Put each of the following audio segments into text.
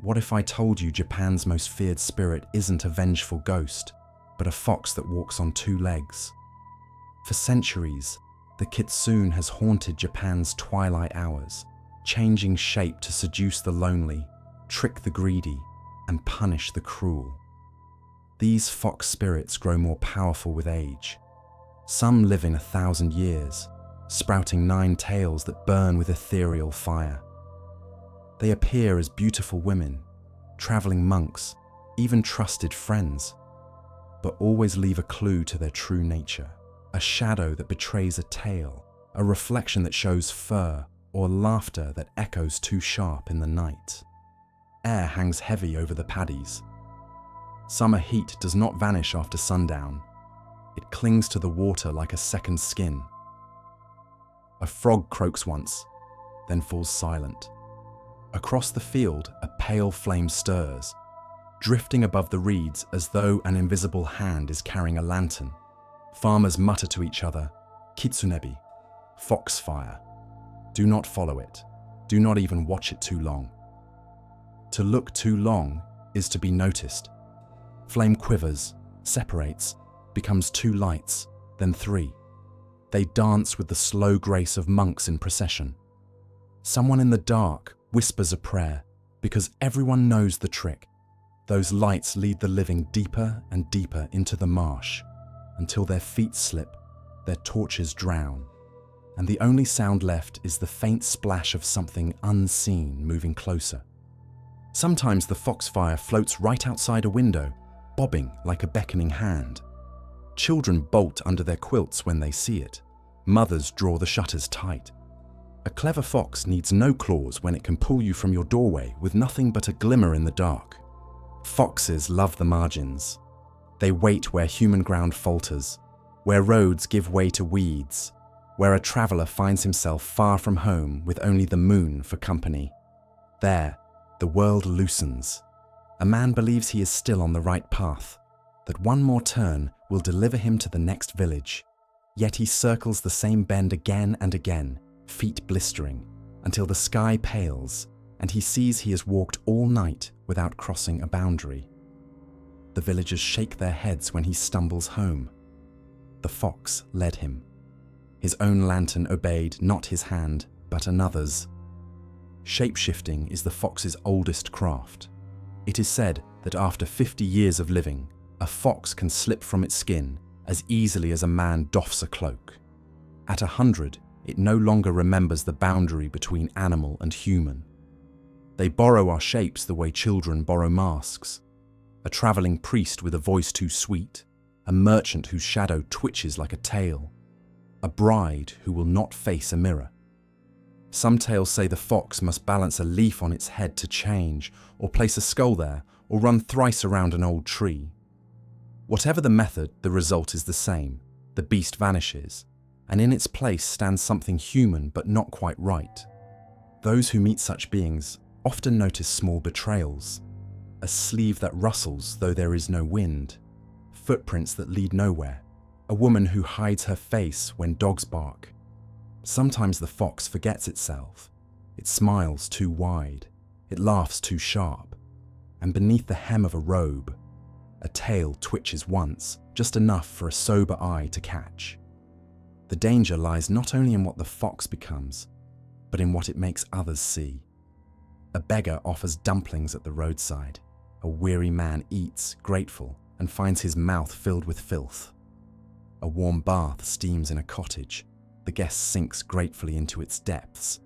What if I told you Japan's most feared spirit isn't a vengeful ghost, but a fox that walks on two legs? For centuries, the Kitsune has haunted Japan's twilight hours, changing shape to seduce the lonely, trick the greedy, and punish the cruel. These fox spirits grow more powerful with age. Some live in 1,000 years, sprouting 9 tails that burn with ethereal fire. They appear as beautiful women, traveling monks, even trusted friends, but always leave a clue to their true nature, a shadow that betrays a tale, a reflection that shows fur, or laughter that echoes too sharp in the night. Air hangs heavy over the paddies. Summer heat does not vanish after sundown. It clings to the water like a second skin. A frog croaks once, then falls silent. Across the field, a pale flame stirs, drifting above the reeds as though an invisible hand is carrying a lantern. Farmers mutter to each other, "Kitsune, foxfire." Do not follow it. Do not even watch it too long. To look too long is to be noticed. Flame quivers, separates, becomes 2 lights, then 3. They dance with the slow grace of monks in procession. Someone in the dark whispers a prayer, because everyone knows the trick. Those lights lead the living deeper and deeper into the marsh, until their feet slip, their torches drown, and the only sound left is the faint splash of something unseen moving closer. Sometimes the foxfire floats right outside a window, bobbing like a beckoning hand. Children bolt under their quilts when they see it. Mothers draw the shutters tight. A clever fox needs no claws when it can pull you from your doorway with nothing but a glimmer in the dark. Foxes love the margins. They wait where human ground falters, where roads give way to weeds, where a traveller finds himself far from home with only the moon for company. There, the world loosens. A man believes he is still on the right path, that one more turn will deliver him to the next village. Yet he circles the same bend again and again, feet blistering, until the sky pales and he sees he has walked all night without crossing a boundary. The villagers shake their heads when he stumbles home. The fox led him. His own lantern obeyed not his hand, but another's. Shape-shifting is the fox's oldest craft. It is said that after 50 years of living, a fox can slip from its skin as easily as a man doffs a cloak. At 100, it no longer remembers the boundary between animal and human. They borrow our shapes the way children borrow masks. A travelling priest with a voice too sweet, a merchant whose shadow twitches like a tail, a bride who will not face a mirror. Some tales say the fox must balance a leaf on its head to change, or place a skull there, or run thrice around an old tree. Whatever the method, the result is the same. The beast vanishes, and in its place stands something human but not quite right. Those who meet such beings often notice small betrayals. A sleeve that rustles though there is no wind, footprints that lead nowhere, a woman who hides her face when dogs bark. Sometimes the fox forgets itself. It smiles too wide, it laughs too sharp, and beneath the hem of a robe, a tail twitches once, just enough for a sober eye to catch. The danger lies not only in what the fox becomes, but in what it makes others see. A beggar offers dumplings at the roadside. A weary man eats, grateful, and finds his mouth filled with filth. A warm bath steams in a cottage. The guest sinks gratefully into its depths,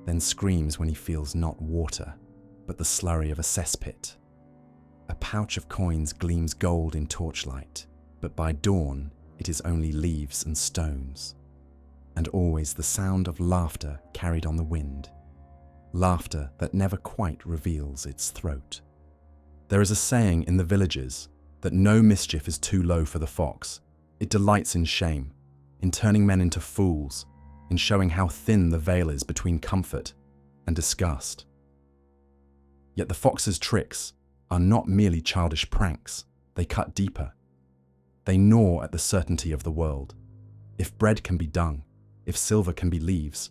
then screams when he feels not water, but the slurry of a cesspit. A pouch of coins gleams gold in torchlight, but by dawn it is only leaves and stones. And always the sound of laughter carried on the wind. Laughter that never quite reveals its throat. There is a saying in the villages that no mischief is too low for the fox. It delights in shame, in turning men into fools, in showing how thin the veil is between comfort and disgust. Yet the fox's tricks are not merely childish pranks, they cut deeper. They gnaw at the certainty of the world. If bread can be dung, if silver can be leaves,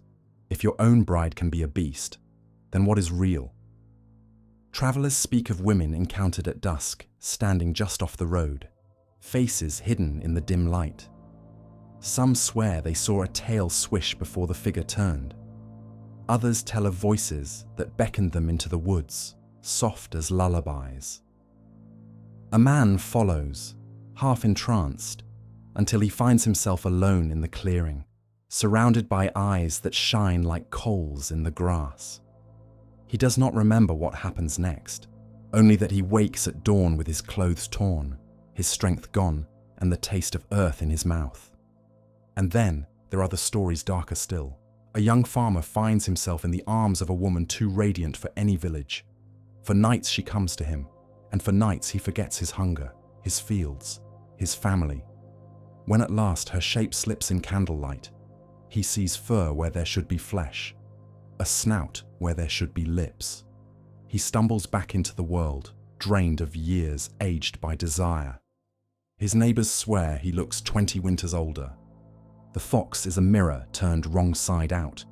if your own bride can be a beast, then what is real? Travelers speak of women encountered at dusk, standing just off the road, faces hidden in the dim light. Some swear they saw a tail swish before the figure turned. Others tell of voices that beckoned them into the woods, soft as lullabies. A man follows, half entranced, until he finds himself alone in the clearing, surrounded by eyes that shine like coals in the grass. He does not remember what happens next, only that he wakes at dawn with his clothes torn, his strength gone, and the taste of earth in his mouth. And then there are the stories darker still. A young farmer finds himself in the arms of a woman too radiant for any village. For nights she comes to him, and for nights he forgets his hunger, his fields, his family. When at last her shape slips in candlelight, he sees fur where there should be flesh, a snout where there should be lips. He stumbles back into the world, drained of years aged by desire. His neighbors swear he looks 20 winters older. The fox is a mirror turned wrong side out.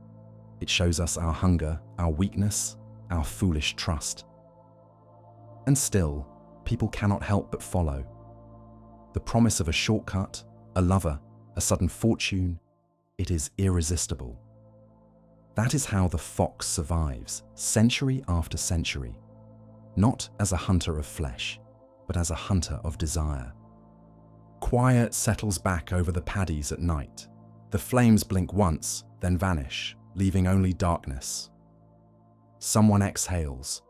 It shows us our hunger, our weakness, our foolish trust. And still, people cannot help but follow. The promise of a shortcut, a lover, a sudden fortune, it is irresistible. That is how the fox survives, century after century, not as a hunter of flesh, but as a hunter of desire. Quiet settles back over the paddies at night. The flames blink once, then vanish, leaving only darkness. Someone exhales.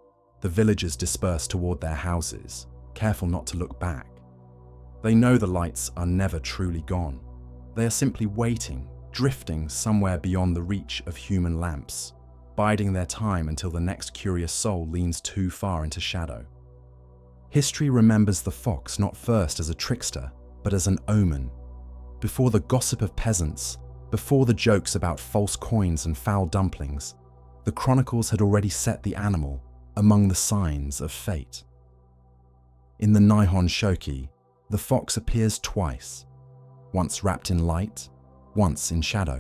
The villagers disperse toward their houses, careful not to look back. They know the lights are never truly gone. They are simply waiting, drifting somewhere beyond the reach of human lamps, biding their time until the next curious soul leans too far into shadow. History remembers the fox not first as a trickster, but as an omen. Before the gossip of peasants, before the jokes about false coins and foul dumplings, the chronicles had already set the animal among the signs of fate. In the Nihon Shoki, the fox appears twice, once wrapped in light, once in shadow.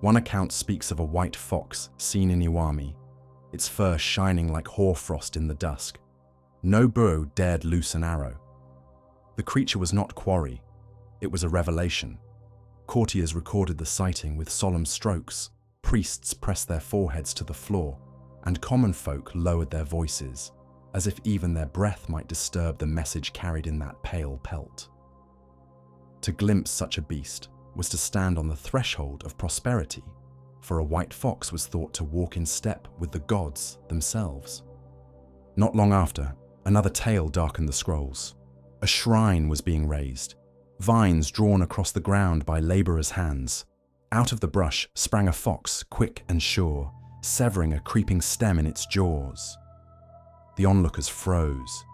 One account speaks of a white fox seen in Iwami, its fur shining like hoarfrost in the dusk. No burro dared loose an arrow. The creature was not quarry, it was a revelation. Courtiers recorded the sighting with solemn strokes, priests pressed their foreheads to the floor, and common folk lowered their voices, as if even their breath might disturb the message carried in that pale pelt. To glimpse such a beast was to stand on the threshold of prosperity, for a white fox was thought to walk in step with the gods themselves. Not long after, another tale darkened the scrolls. A shrine was being raised, vines drawn across the ground by laborers' hands. Out of the brush sprang a fox, quick and sure, severing a creeping stem in its jaws. The onlookers froze.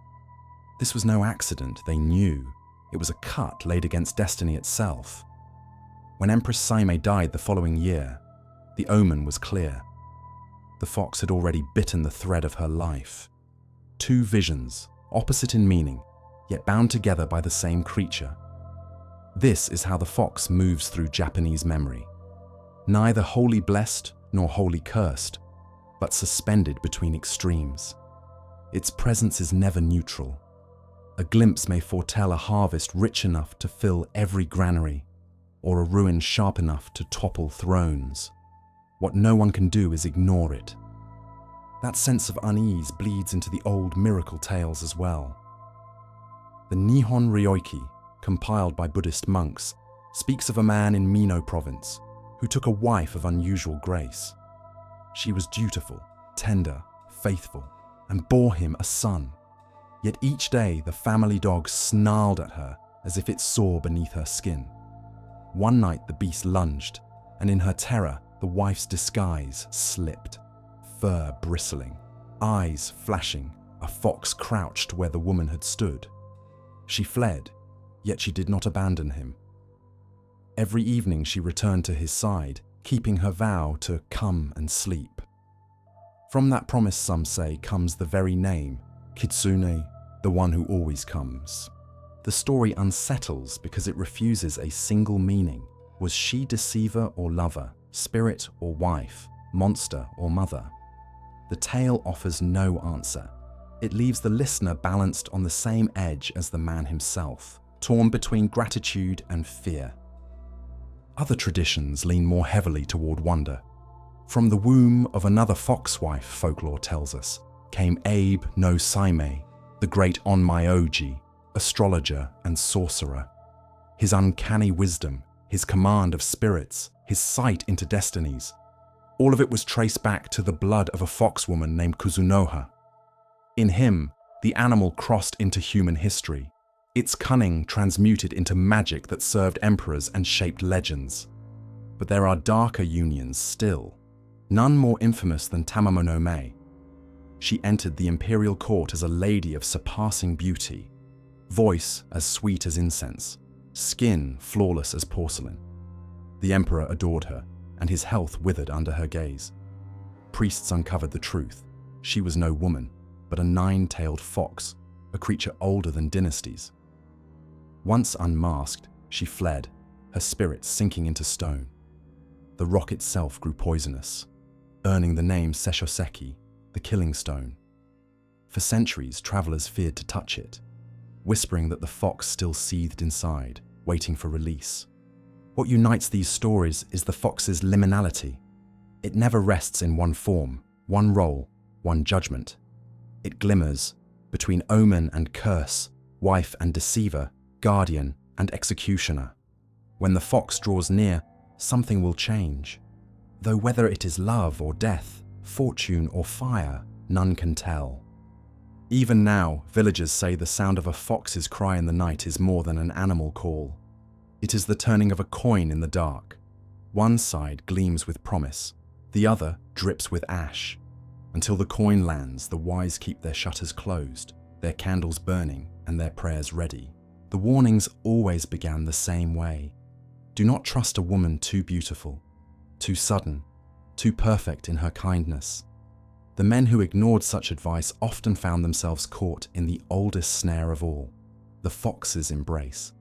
This was no accident, they knew. It was a cut laid against destiny itself. When Empress Saime died the following year, the omen was clear. The fox had already bitten the thread of her life. Two visions, opposite in meaning, yet bound together by the same creature. This is how the fox moves through Japanese memory. Neither wholly blessed nor wholly cursed, but suspended between extremes. Its presence is never neutral. A glimpse may foretell a harvest rich enough to fill every granary, or a ruin sharp enough to topple thrones. What no one can do is ignore it. That sense of unease bleeds into the old miracle tales as well. The Nihon Ryoiki, compiled by Buddhist monks, speaks of a man in Mino province who took a wife of unusual grace. She was dutiful, tender, faithful, and bore him a son. Yet each day the family dog snarled at her as if it saw beneath her skin. One night the beast lunged, and in her terror the wife's disguise slipped, fur bristling, eyes flashing, a fox crouched where the woman had stood. She fled, yet she did not abandon him. Every evening she returned to his side, keeping her vow to come and sleep. From that promise, some say, comes the very name, Kitsune, the one who always comes. The story unsettles because it refuses a single meaning. Was she deceiver or lover, spirit or wife, monster or mother? the tale offers no answer. It leaves the listener balanced on the same edge as the man himself, torn between gratitude and fear. Other traditions lean more heavily toward wonder. From the womb of another foxwife, folklore tells us, came Abe no Saime, the great Onmyoji, astrologer and sorcerer. His uncanny wisdom, his command of spirits, his sight into destinies, all of it was traced back to the blood of a foxwoman named Kuzunoha. In him, the animal crossed into human history, its cunning transmuted into magic that served emperors and shaped legends. But there are darker unions still, none more infamous than Tamamo no Mae. She entered the imperial court as a lady of surpassing beauty, voice as sweet as incense, skin flawless as porcelain. The emperor adored her, and his health withered under her gaze. Priests uncovered the truth. She was no woman, but a nine-tailed fox, a creature older than dynasties. Once unmasked, she fled, her spirit sinking into stone. The rock itself grew poisonous, earning the name Seshoseki, the killing stone. For centuries, travelers feared to touch it, whispering that the fox still seethed inside, waiting for release. What unites these stories is the fox's liminality. It never rests in one form, one role, one judgment. It glimmers between omen and curse, wife and deceiver, guardian and executioner. When the fox draws near, something will change. Though whether it is love or death, fortune or fire, none can tell. Even now, villagers say the sound of a fox's cry in the night is more than an animal call. It is the turning of a coin in the dark. One side gleams with promise, the other drips with ash. Until the coin lands, the wise keep their shutters closed, their candles burning and their prayers ready. The warnings always began the same way. Do not trust a woman too beautiful, too sudden, too perfect in her kindness. The men who ignored such advice often found themselves caught in the oldest snare of all, the fox's embrace.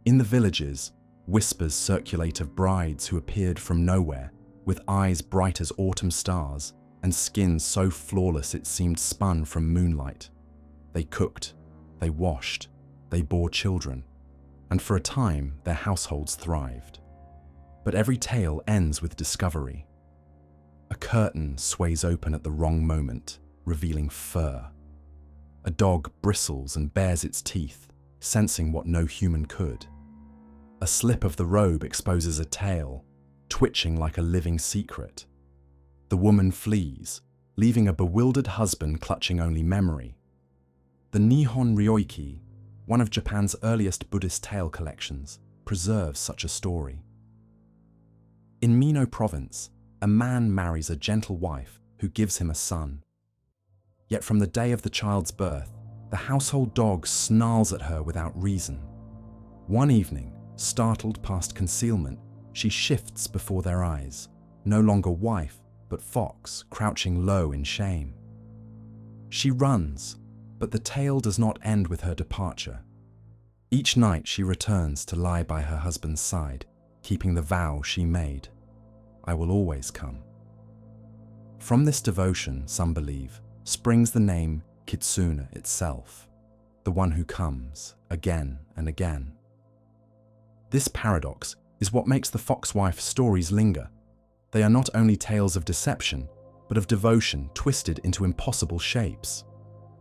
In the villages, whispers circulate of brides who appeared from nowhere, with eyes bright as autumn stars and skin so flawless it seemed spun from moonlight. They cooked, they washed, they bore children, and for a time their households thrived. But every tale ends with discovery. A curtain sways open at the wrong moment, revealing fur. A dog bristles and bares its teeth, sensing what no human could. A slip of the robe exposes a tail, twitching like a living secret. The woman flees, leaving a bewildered husband clutching only memory. The Nihon Ryoiki, one of Japan's earliest Buddhist tale collections, preserves such a story. In Mino province, a man marries a gentle wife who gives him a son. Yet from the day of the child's birth, the household dog snarls at her without reason. One evening, startled past concealment, she shifts before their eyes, no longer wife, but fox, crouching low in shame. She runs, but the tale does not end with her departure. Each night she returns to lie by her husband's side, keeping the vow she made. I will always come. From this devotion, some believe, springs the name Kitsune itself, the one who comes again and again. This paradox is what makes the foxwife stories linger. They are not only tales of deception, but of devotion twisted into impossible shapes.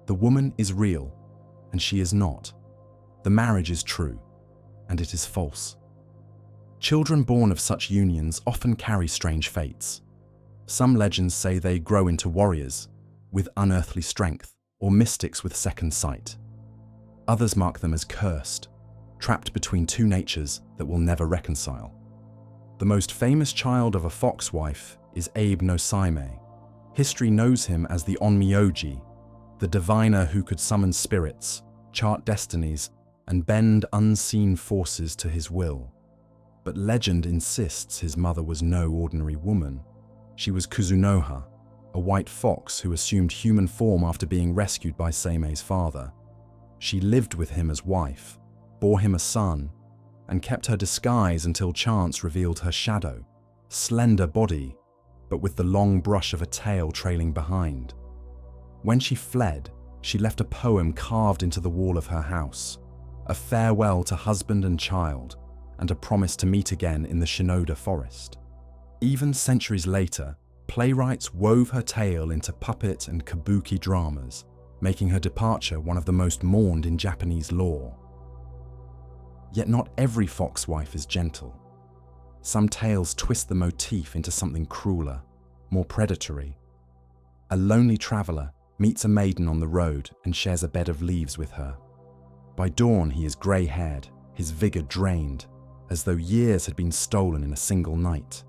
The woman is real, and she is not. The marriage is true, and it is false. Children born of such unions often carry strange fates. Some legends say they grow into warriors with unearthly strength, or mystics with second sight. Others mark them as cursed, trapped between two natures that will never reconcile. The most famous child of a foxwife is Abe no Saime. History knows him as the Onmyoji, the diviner who could summon spirits, chart destinies, and bend unseen forces to his will. But legend insists his mother was no ordinary woman. She was Kuzunoha, a white fox who assumed human form after being rescued by Seime's father. She lived with him as wife, bore him a son, and kept her disguise until chance revealed her shadow, slender body, but with the long brush of a tail trailing behind. When she fled, she left a poem carved into the wall of her house, a farewell to husband and child, and a promise to meet again in the Shinoda forest. Even centuries later, playwrights wove her tale into puppet and kabuki dramas, making her departure one of the most mourned in Japanese lore. Yet not every foxwife is gentle. Some tales twist the motif into something crueler, more predatory. A lonely traveler meets a maiden on the road and shares a bed of leaves with her. By dawn, he is grey-haired, his vigor drained, as though years had been stolen in a single night.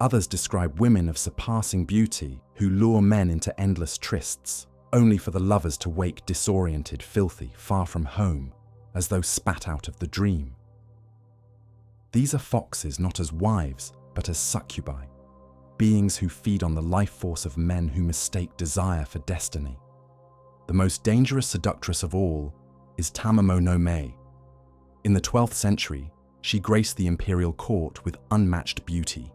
Others describe women of surpassing beauty who lure men into endless trysts, only for the lovers to wake disoriented, filthy, far from home, as though spat out of the dream. These are foxes not as wives, but as succubi, beings who feed on the life force of men who mistake desire for destiny. The most dangerous seductress of all is Tamamo no Mae. In the 12th century, she graced the imperial court with unmatched beauty.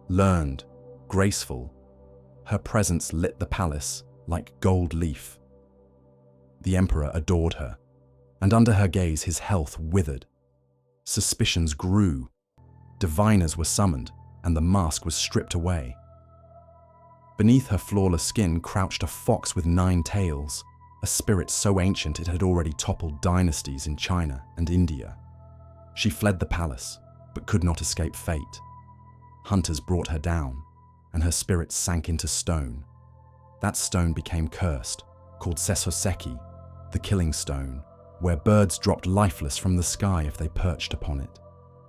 Learned, graceful, her presence lit the palace like gold leaf. The emperor adored her, and under her gaze his health withered. Suspicions grew, diviners were summoned, and the mask was stripped away. Beneath her flawless skin crouched a fox with 9 tails, a spirit so ancient it had already toppled dynasties in China and India. She fled the palace, but could not escape fate. Hunters brought her down, and her spirit sank into stone. That stone became cursed, called Sesoseki, the killing stone, where birds dropped lifeless from the sky if they perched upon it,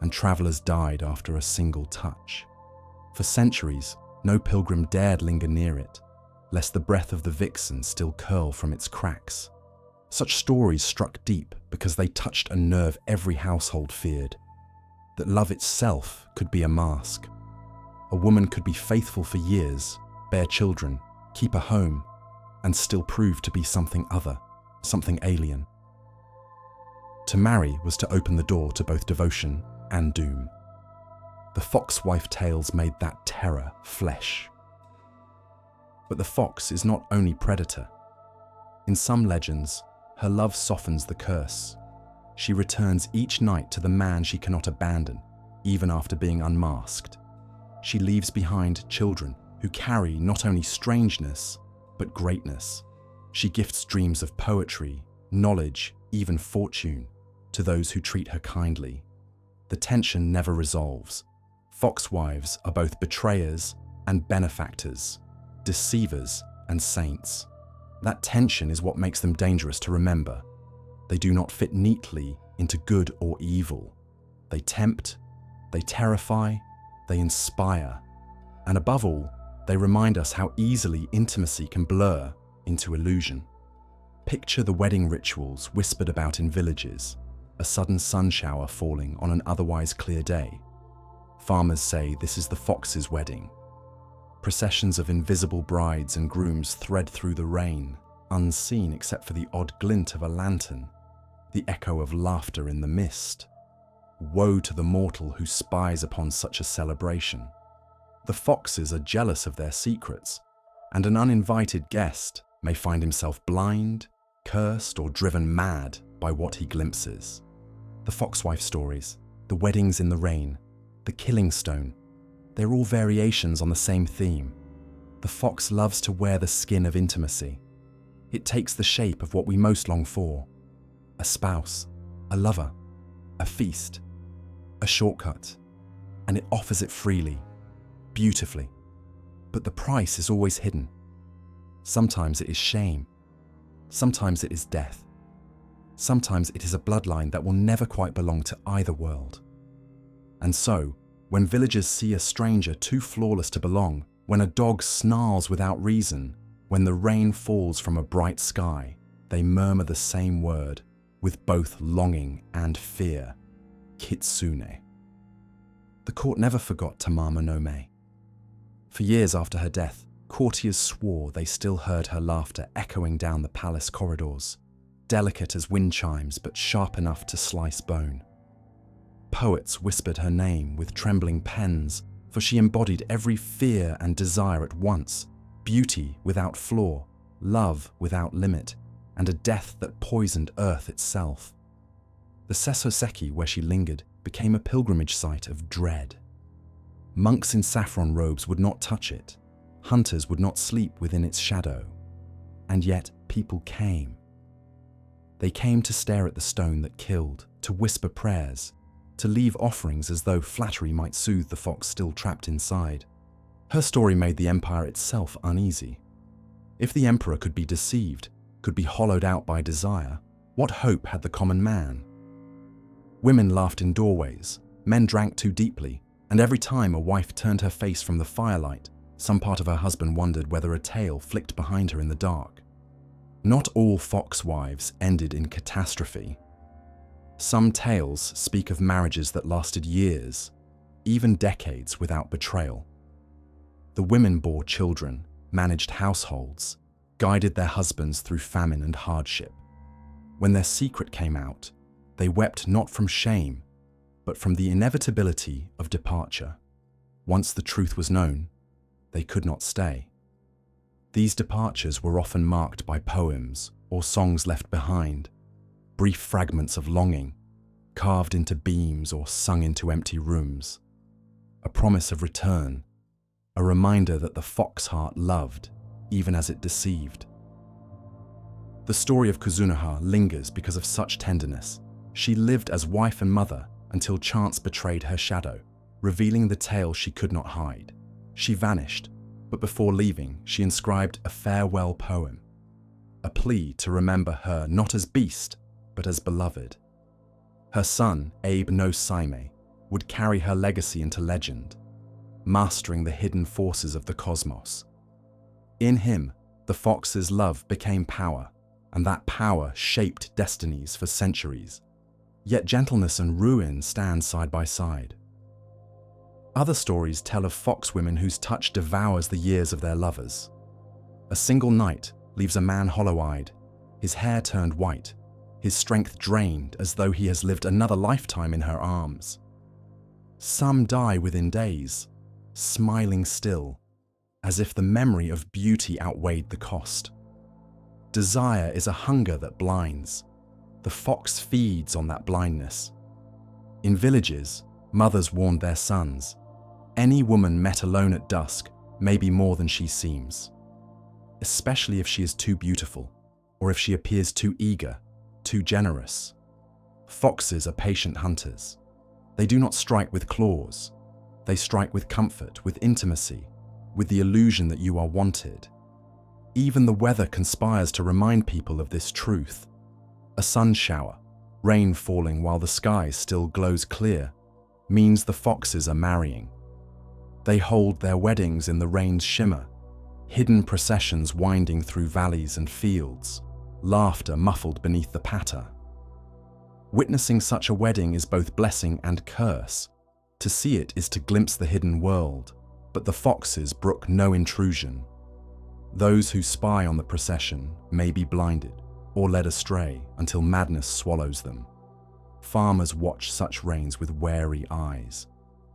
and travelers died after a single touch. For centuries, no pilgrim dared linger near it, lest the breath of the vixen still curl from its cracks. Such stories struck deep because they touched a nerve every household feared, that love itself could be a mask. A woman could be faithful for years, bear children, keep a home, and still prove to be something other, something alien. To marry was to open the door to both devotion and doom. The foxwife tales made that terror flesh. But the fox is not only predator. In some legends, her love softens the curse. She returns each night to the man she cannot abandon, even after being unmasked. She leaves behind children who carry not only strangeness, but greatness. She gifts dreams of poetry, knowledge, even fortune, to those who treat her kindly. The tension never resolves. Foxwives are both betrayers and benefactors, deceivers and saints. That tension is what makes them dangerous to remember. They do not fit neatly into good or evil. They tempt, they terrify, they inspire, and above all, they remind us how easily intimacy can blur into illusion. Picture the wedding rituals whispered about in villages, a sudden sun shower falling on an otherwise clear day. Farmers say this is the fox's wedding. Processions of invisible brides and grooms thread through the rain, unseen except for the odd glint of a lantern, the echo of laughter in the mist. Woe to the mortal who spies upon such a celebration. The foxes are jealous of their secrets, and an uninvited guest may find himself blind, cursed, or driven mad by what he glimpses. The foxwife stories, the weddings in the rain, the killing stone, they're all variations on the same theme. The fox loves to wear the skin of intimacy. It takes the shape of what we most long for: a spouse, a lover, a feast, a shortcut, and it offers it freely, beautifully. But the price is always hidden. Sometimes it is shame. Sometimes it is death. Sometimes it is a bloodline that will never quite belong to either world. And so, when villagers see a stranger too flawless to belong, when a dog snarls without reason, when the rain falls from a bright sky, they murmur the same word, with both longing and fear: Kitsune. The court never forgot Tamamo no Mae. For years after her death, courtiers swore they still heard her laughter echoing down the palace corridors, delicate as wind chimes but sharp enough to slice bone. Poets whispered her name with trembling pens, for she embodied every fear and desire at once, beauty without flaw, love without limit, and a death that poisoned earth itself. The Sesoseki, where she lingered, became a pilgrimage site of dread. Monks in saffron robes would not touch it. Hunters would not sleep within its shadow. And yet people came. They came to stare at the stone that killed, to whisper prayers, to leave offerings as though flattery might soothe the fox still trapped inside. Her story made the empire itself uneasy. If the emperor could be deceived, could be hollowed out by desire, what hope had the common man? Women laughed in doorways, men drank too deeply, and every time a wife turned her face from the firelight, some part of her husband wondered whether a tail flicked behind her in the dark. Not all fox wives ended in catastrophe. Some tales speak of marriages that lasted years, even decades without betrayal. The women bore children, managed households, guided their husbands through famine and hardship. When their secret came out, they wept not from shame, but from the inevitability of departure. Once the truth was known, they could not stay. These departures were often marked by poems or songs left behind, brief fragments of longing, carved into beams or sung into empty rooms. A promise of return, a reminder that the fox heart loved, even as it deceived. The story of Kuzunoha lingers because of such tenderness. She lived as wife and mother until chance betrayed her shadow, revealing the tale she could not hide. She vanished, but before leaving, she inscribed a farewell poem, a plea to remember her not as beast, but as beloved. Her son, Abe no Saime, would carry her legacy into legend, mastering the hidden forces of the cosmos. In him, the fox's love became power, and that power shaped destinies for centuries. Yet gentleness and ruin stand side by side. Other stories tell of fox women whose touch devours the years of their lovers. A single night leaves a man hollow-eyed, his hair turned white, his strength drained as though he has lived another lifetime in her arms. Some die within days, smiling still, as if the memory of beauty outweighed the cost. Desire is a hunger that blinds. The fox feeds on that blindness. In villages, mothers warned their sons, any woman met alone at dusk may be more than she seems, especially if she is too beautiful, or if she appears too eager, too generous. Foxes are patient hunters. They do not strike with claws. They strike with comfort, with intimacy, with the illusion that you are wanted. Even the weather conspires to remind people of this truth. A sun shower, rain falling while the sky still glows clear, means the foxes are marrying. They hold their weddings in the rain's shimmer, hidden processions winding through valleys and fields, laughter muffled beneath the patter. Witnessing such a wedding is both blessing and curse. To see it is to glimpse the hidden world, but the foxes brook no intrusion. Those who spy on the procession may be blinded or led astray until madness swallows them. Farmers watch such rains with wary eyes,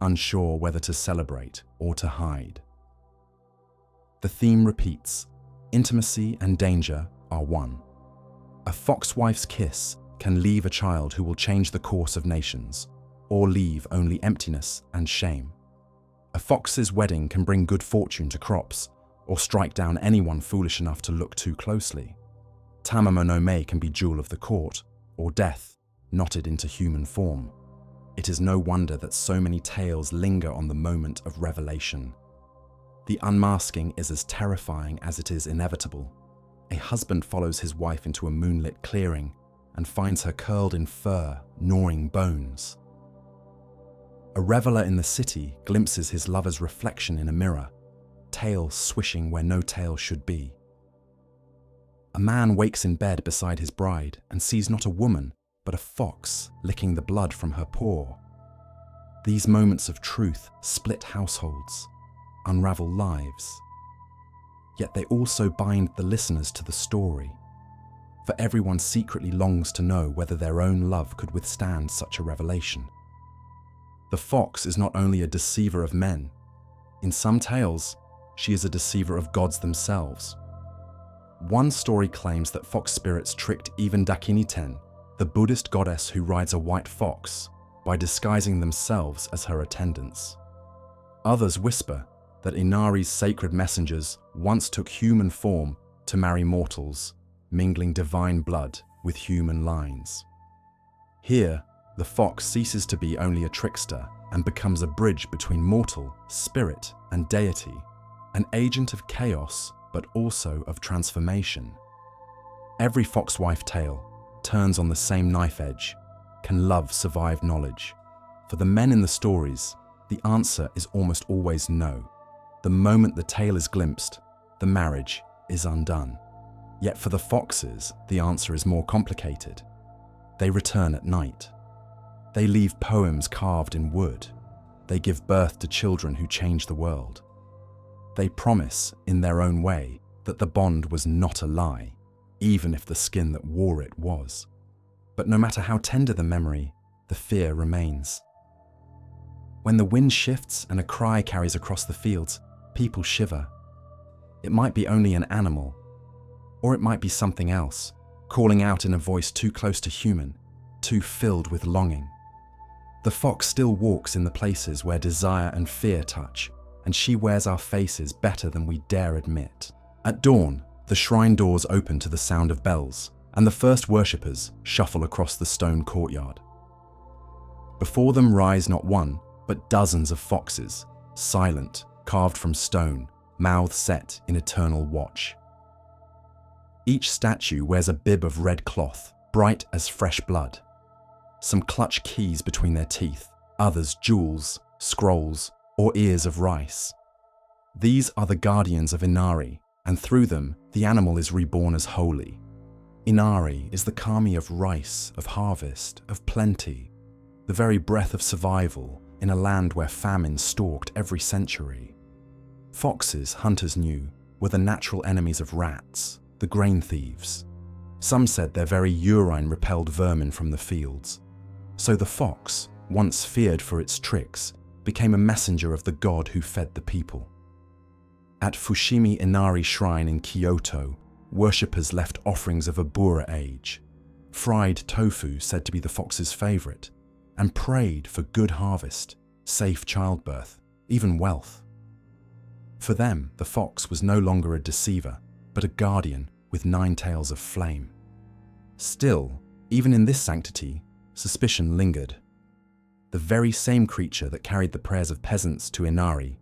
unsure whether to celebrate or to hide. The theme repeats: intimacy and danger are one. A foxwife's kiss can leave a child who will change the course of nations, or leave only emptiness and shame. A fox's wedding can bring good fortune to crops, or strike down anyone foolish enough to look too closely. Tamamo no Mae can be jewel of the court, or death, knotted into human form. It is no wonder that so many tales linger on the moment of revelation. The unmasking is as terrifying as it is inevitable. A husband follows his wife into a moonlit clearing and finds her curled in fur, gnawing bones. A reveler in the city glimpses his lover's reflection in a mirror, tail swishing where no tail should be. A man wakes in bed beside his bride and sees not a woman, but a fox licking the blood from her paw. These moments of truth split households, unravel lives. Yet they also bind the listeners to the story, for everyone secretly longs to know whether their own love could withstand such a revelation. The fox is not only a deceiver of men, In some tales, she is a deceiver of gods themselves. One story claims that fox spirits tricked even Dakiniten, the Buddhist goddess who rides a white fox, by disguising themselves as her attendants. Others whisper that Inari's sacred messengers once took human form to marry mortals, mingling divine blood with human lines. Here, the fox ceases to be only a trickster and becomes a bridge between mortal, spirit, and deity, an agent of chaos but also of transformation. Every foxwife tale turns on the same knife edge. Can love survive knowledge? For the men in the stories, the answer is almost always no. The moment the tale is glimpsed, the marriage is undone. Yet for the foxes, the answer is more complicated. They return at night. They leave poems carved in wood. They give birth to children who change the world. They promise, in their own way, that the bond was not a lie, even if the skin that wore it was. But no matter how tender the memory, the fear remains. When the wind shifts and a cry carries across the fields, people shiver. It might be only an animal, or it might be something else, calling out in a voice too close to human, too filled with longing. The fox still walks in the places where desire and fear touch, and she wears our faces better than we dare admit. At dawn, the shrine doors open to the sound of bells, and the first worshippers shuffle across the stone courtyard. Before them rise not one, but dozens of foxes, silent, carved from stone, mouths set in eternal watch. Each statue wears a bib of red cloth, bright as fresh blood. Some clutch keys between their teeth, others jewels, scrolls, or ears of rice. These are the guardians of Inari, and through them, the animal is reborn as holy. Inari is the kami of rice, of harvest, of plenty, the very breath of survival in a land where famine stalked every century. Foxes, hunters knew, were the natural enemies of rats, the grain thieves. Some said their very urine repelled vermin from the fields. So the fox, once feared for its tricks, became a messenger of the god who fed the people. At Fushimi Inari Shrine in Kyoto, worshippers left offerings of Abura age, fried tofu said to be the fox's favorite, and prayed for good harvest, safe childbirth, even wealth. For them, the fox was no longer a deceiver, but a guardian with 9 tails of flame. Still, even in this sanctity, suspicion lingered. The very same creature that carried the prayers of peasants to Inari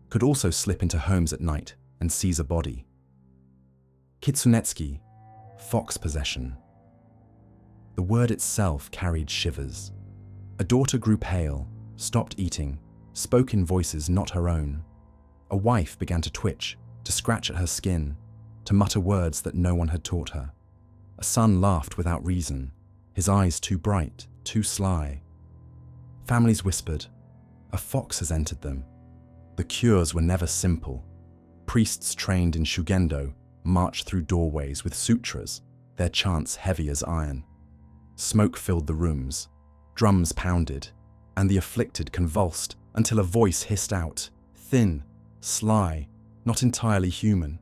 could also slip into homes at night and seize a body. Kitsunetsuki, fox possession. The word itself carried shivers. A daughter grew pale, stopped eating, spoke in voices not her own. A wife began to twitch, to scratch at her skin, to mutter words that no one had taught her. A son laughed without reason, his eyes too bright, too sly. Families whispered, "A fox has entered them." The cures were never simple. Priests trained in Shugendo marched through doorways with sutras, their chants heavy as iron. Smoke filled the rooms, drums pounded, and the afflicted convulsed until a voice hissed out, thin, sly, not entirely human.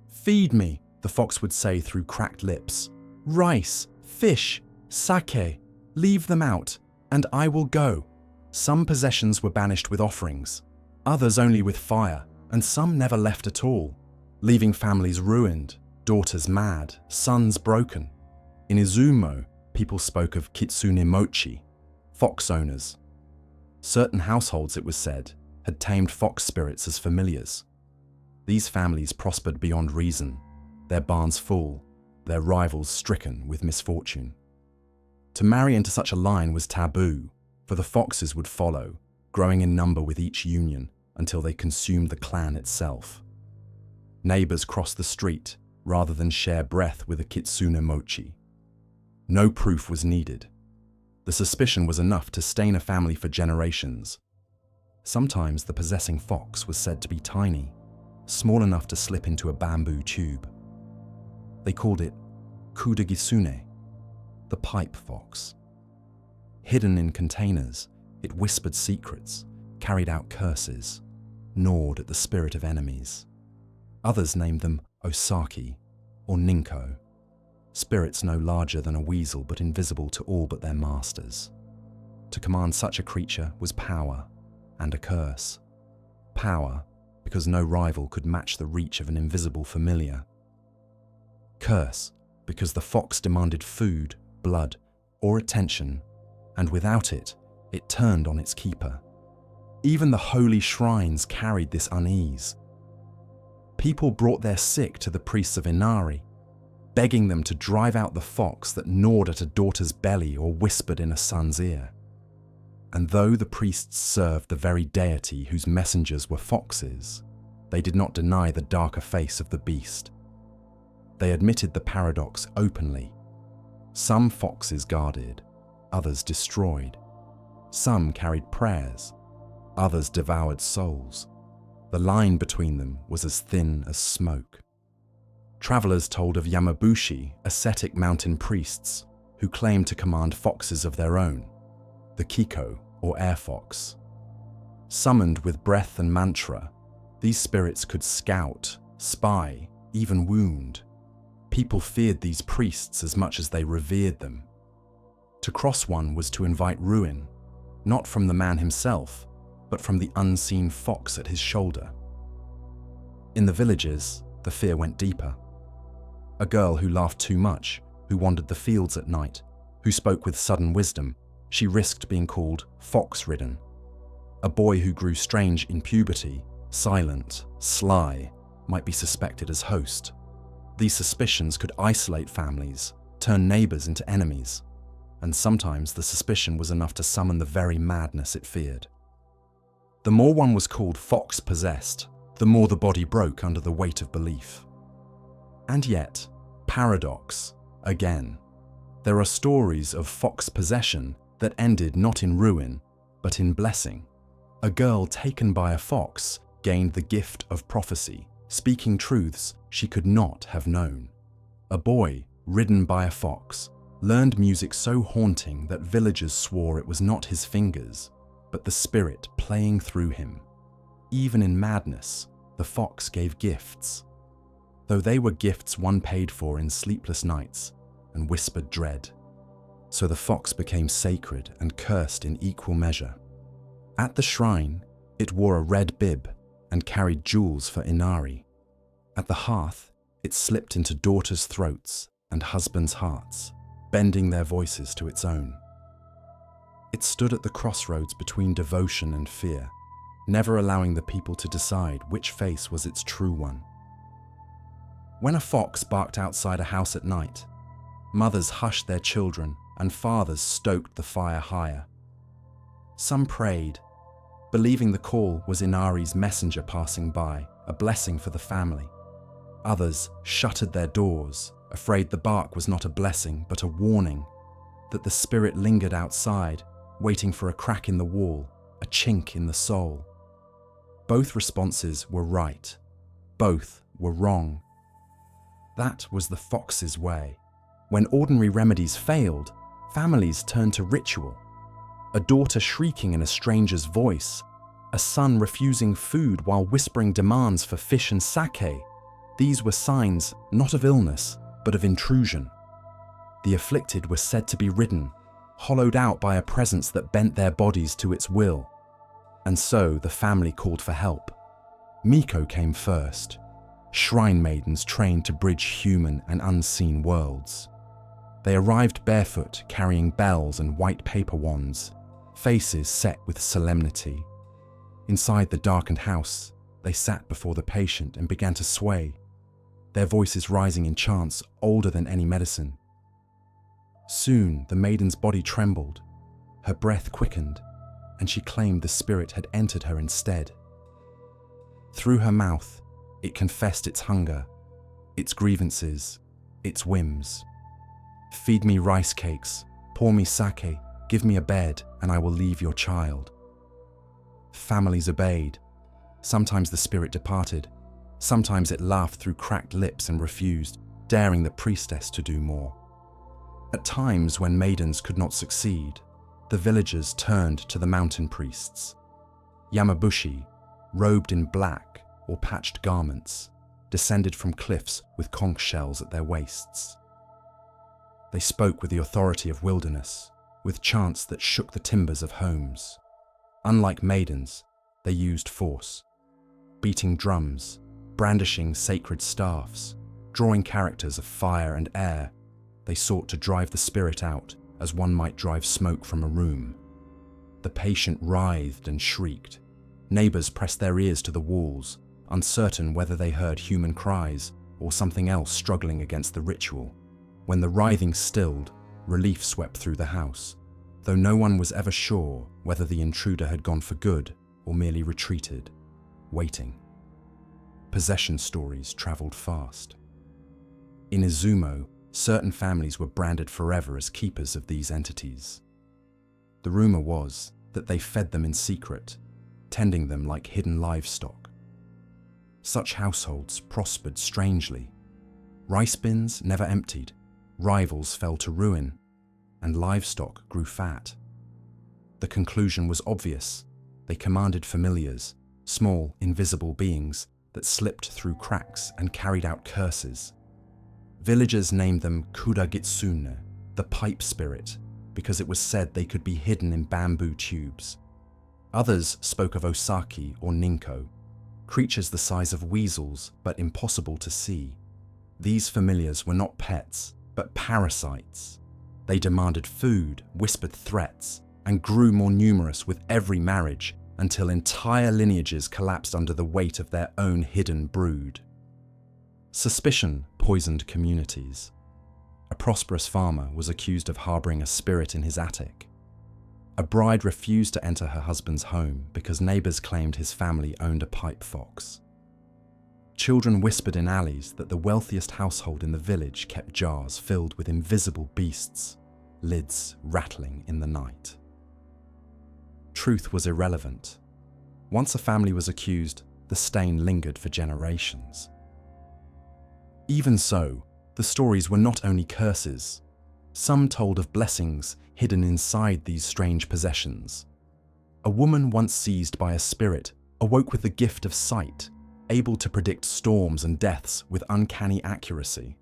"Feed me," the fox would say through cracked lips. "Rice, fish, sake, leave them out, and I will go." Some possessions were banished with offerings, others only with fire, and some never left at all, leaving families ruined, daughters mad, sons broken. In Izumo, people spoke of Kitsune mochi, fox owners. Certain households, it was said, had tamed fox spirits as familiars. These families prospered beyond reason, their barns full, their rivals stricken with misfortune. To marry into such a line was taboo, for the foxes would follow, growing in number with each union until they consumed the clan itself. Neighbors crossed the street rather than share breath with a Kitsune mochi. No proof was needed. The suspicion was enough to stain a family for generations. Sometimes the possessing fox was said to be tiny, small enough to slip into a bamboo tube. They called it kudagisune, the pipe fox. Hidden in containers, it whispered secrets, carried out curses. gnawed at the spirit of enemies. Others named them Osaki or Ninko, spirits no larger than a weasel but invisible to all but their masters. To command such a creature was power and a curse. Power, because no rival could match the reach of an invisible familiar. Curse, because the fox demanded food, blood, or attention, and without it, it turned on its keeper. Even the holy shrines carried this unease. People brought their sick to the priests of Inari, begging them to drive out the fox that gnawed at a daughter's belly or whispered in a son's ear. And though the priests served the very deity whose messengers were foxes, they did not deny the darker face of the beast. They admitted the paradox openly. Some foxes guarded, others destroyed. Some carried prayers, others devoured souls. The line between them was as thin as smoke. Travelers told of Yamabushi, ascetic mountain priests, who claimed to command foxes of their own, the Kiko, or air fox. Summoned with breath and mantra, these spirits could scout, spy, even wound. People feared these priests as much as they revered them. To cross one was to invite ruin, not from the man himself, but from the unseen fox at his shoulder. In the villages, the fear went deeper. A girl who laughed too much, who wandered the fields at night, who spoke with sudden wisdom, she risked being called fox-ridden. A boy who grew strange in puberty, silent, sly, might be suspected as host. These suspicions could isolate families, turn neighbors into enemies, and sometimes the suspicion was enough to summon the very madness it feared. The more one was called fox-possessed, the more the body broke under the weight of belief. And yet, paradox, again. There are stories of fox possession that ended not in ruin, but in blessing. A girl taken by a fox gained the gift of prophecy, speaking truths she could not have known. A boy, ridden by a fox, learned music so haunting that villagers swore it was not his fingers, but the spirit playing through him. Even in madness, the fox gave gifts, though they were gifts one paid for in sleepless nights and whispered dread. So the fox became sacred and cursed in equal measure. At the shrine, it wore a red bib and carried jewels for Inari. At the hearth, it slipped into daughters' throats and husbands' hearts, bending their voices to its own. It stood at the crossroads between devotion and fear, never allowing the people to decide which face was its true one. When a fox barked outside a house at night, mothers hushed their children and fathers stoked the fire higher. Some prayed, believing the call was Inari's messenger passing by, a blessing for the family. Others shuttered their doors, afraid the bark was not a blessing but a warning, that the spirit lingered outside, waiting for a crack in the wall, a chink in the soul. Both responses were right. Both were wrong. That was the fox's way. When ordinary remedies failed, families turned to ritual. A daughter shrieking in a stranger's voice, a son refusing food while whispering demands for fish and sake. These were signs not of illness, but of intrusion. The afflicted were said to be ridden, hollowed out by a presence that bent their bodies to its will. And so the family called for help. Miko came first, shrine maidens trained to bridge human and unseen worlds. They arrived barefoot, carrying bells and white paper wands, faces set with solemnity. Inside the darkened house, they sat before the patient and began to sway, their voices rising in chants older than any medicine. Soon the maiden's body trembled, her breath quickened, and she claimed the spirit had entered her instead. Through her mouth, it confessed its hunger, its grievances, its whims. Feed me rice cakes, pour me sake, give me a bed, and I will leave your child. Families obeyed. Sometimes the spirit departed. Sometimes it laughed through cracked lips and refused, daring the priestess to do more. At times when maidens could not succeed, the villagers turned to the mountain priests. Yamabushi, robed in black or patched garments, descended from cliffs with conch shells at their waists. They spoke with the authority of wilderness, with chants that shook the timbers of homes. Unlike maidens, they used force, beating drums, brandishing sacred staffs, drawing characters of fire and air. They sought to drive the spirit out as one might drive smoke from a room. The patient writhed and shrieked. Neighbors pressed their ears to the walls, uncertain whether they heard human cries or something else struggling against the ritual. When the writhing stilled, relief swept through the house, though no one was ever sure whether the intruder had gone for good or merely retreated, waiting. Possession stories traveled fast. In Izumo, certain families were branded forever as keepers of these entities. The rumor was that they fed them in secret, tending them like hidden livestock. Such households prospered strangely. Rice bins never emptied, rivals fell to ruin, and livestock grew fat. The conclusion was obvious. They commanded familiars, small, invisible beings that slipped through cracks and carried out curses. Villagers named them Kitsune, the pipe spirit, because it was said they could be hidden in bamboo tubes. Others spoke of Osaki or Ninko, creatures the size of weasels but impossible to see. These familiars were not pets, but parasites. They demanded food, whispered threats, and grew more numerous with every marriage until entire lineages collapsed under the weight of their own hidden brood. Suspicion poisoned communities. A prosperous farmer was accused of harboring a spirit in his attic. A bride refused to enter her husband's home because neighbors claimed his family owned a pipe fox. Children whispered in alleys that the wealthiest household in the village kept jars filled with invisible beasts, lids rattling in the night. Truth was irrelevant. Once a family was accused, the stain lingered for generations. Even so, the stories were not only curses. Some told of blessings hidden inside these strange possessions. A woman once seized by a spirit awoke with the gift of sight, able to predict storms and deaths with uncanny accuracy.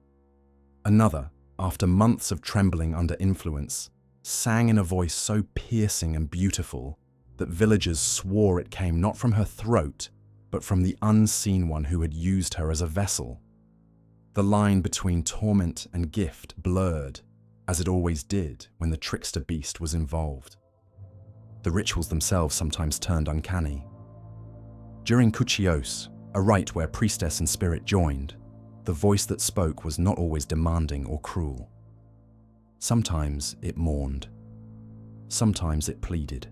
Another, after months of trembling under influence, sang in a voice so piercing and beautiful that villagers swore it came not from her throat, but from the unseen one who had used her as a vessel. The line between torment and gift blurred, as it always did when the trickster beast was involved. The rituals themselves sometimes turned uncanny. During Kuchios, a rite where priestess and spirit joined, the voice that spoke was not always demanding or cruel. Sometimes it mourned. Sometimes it pleaded.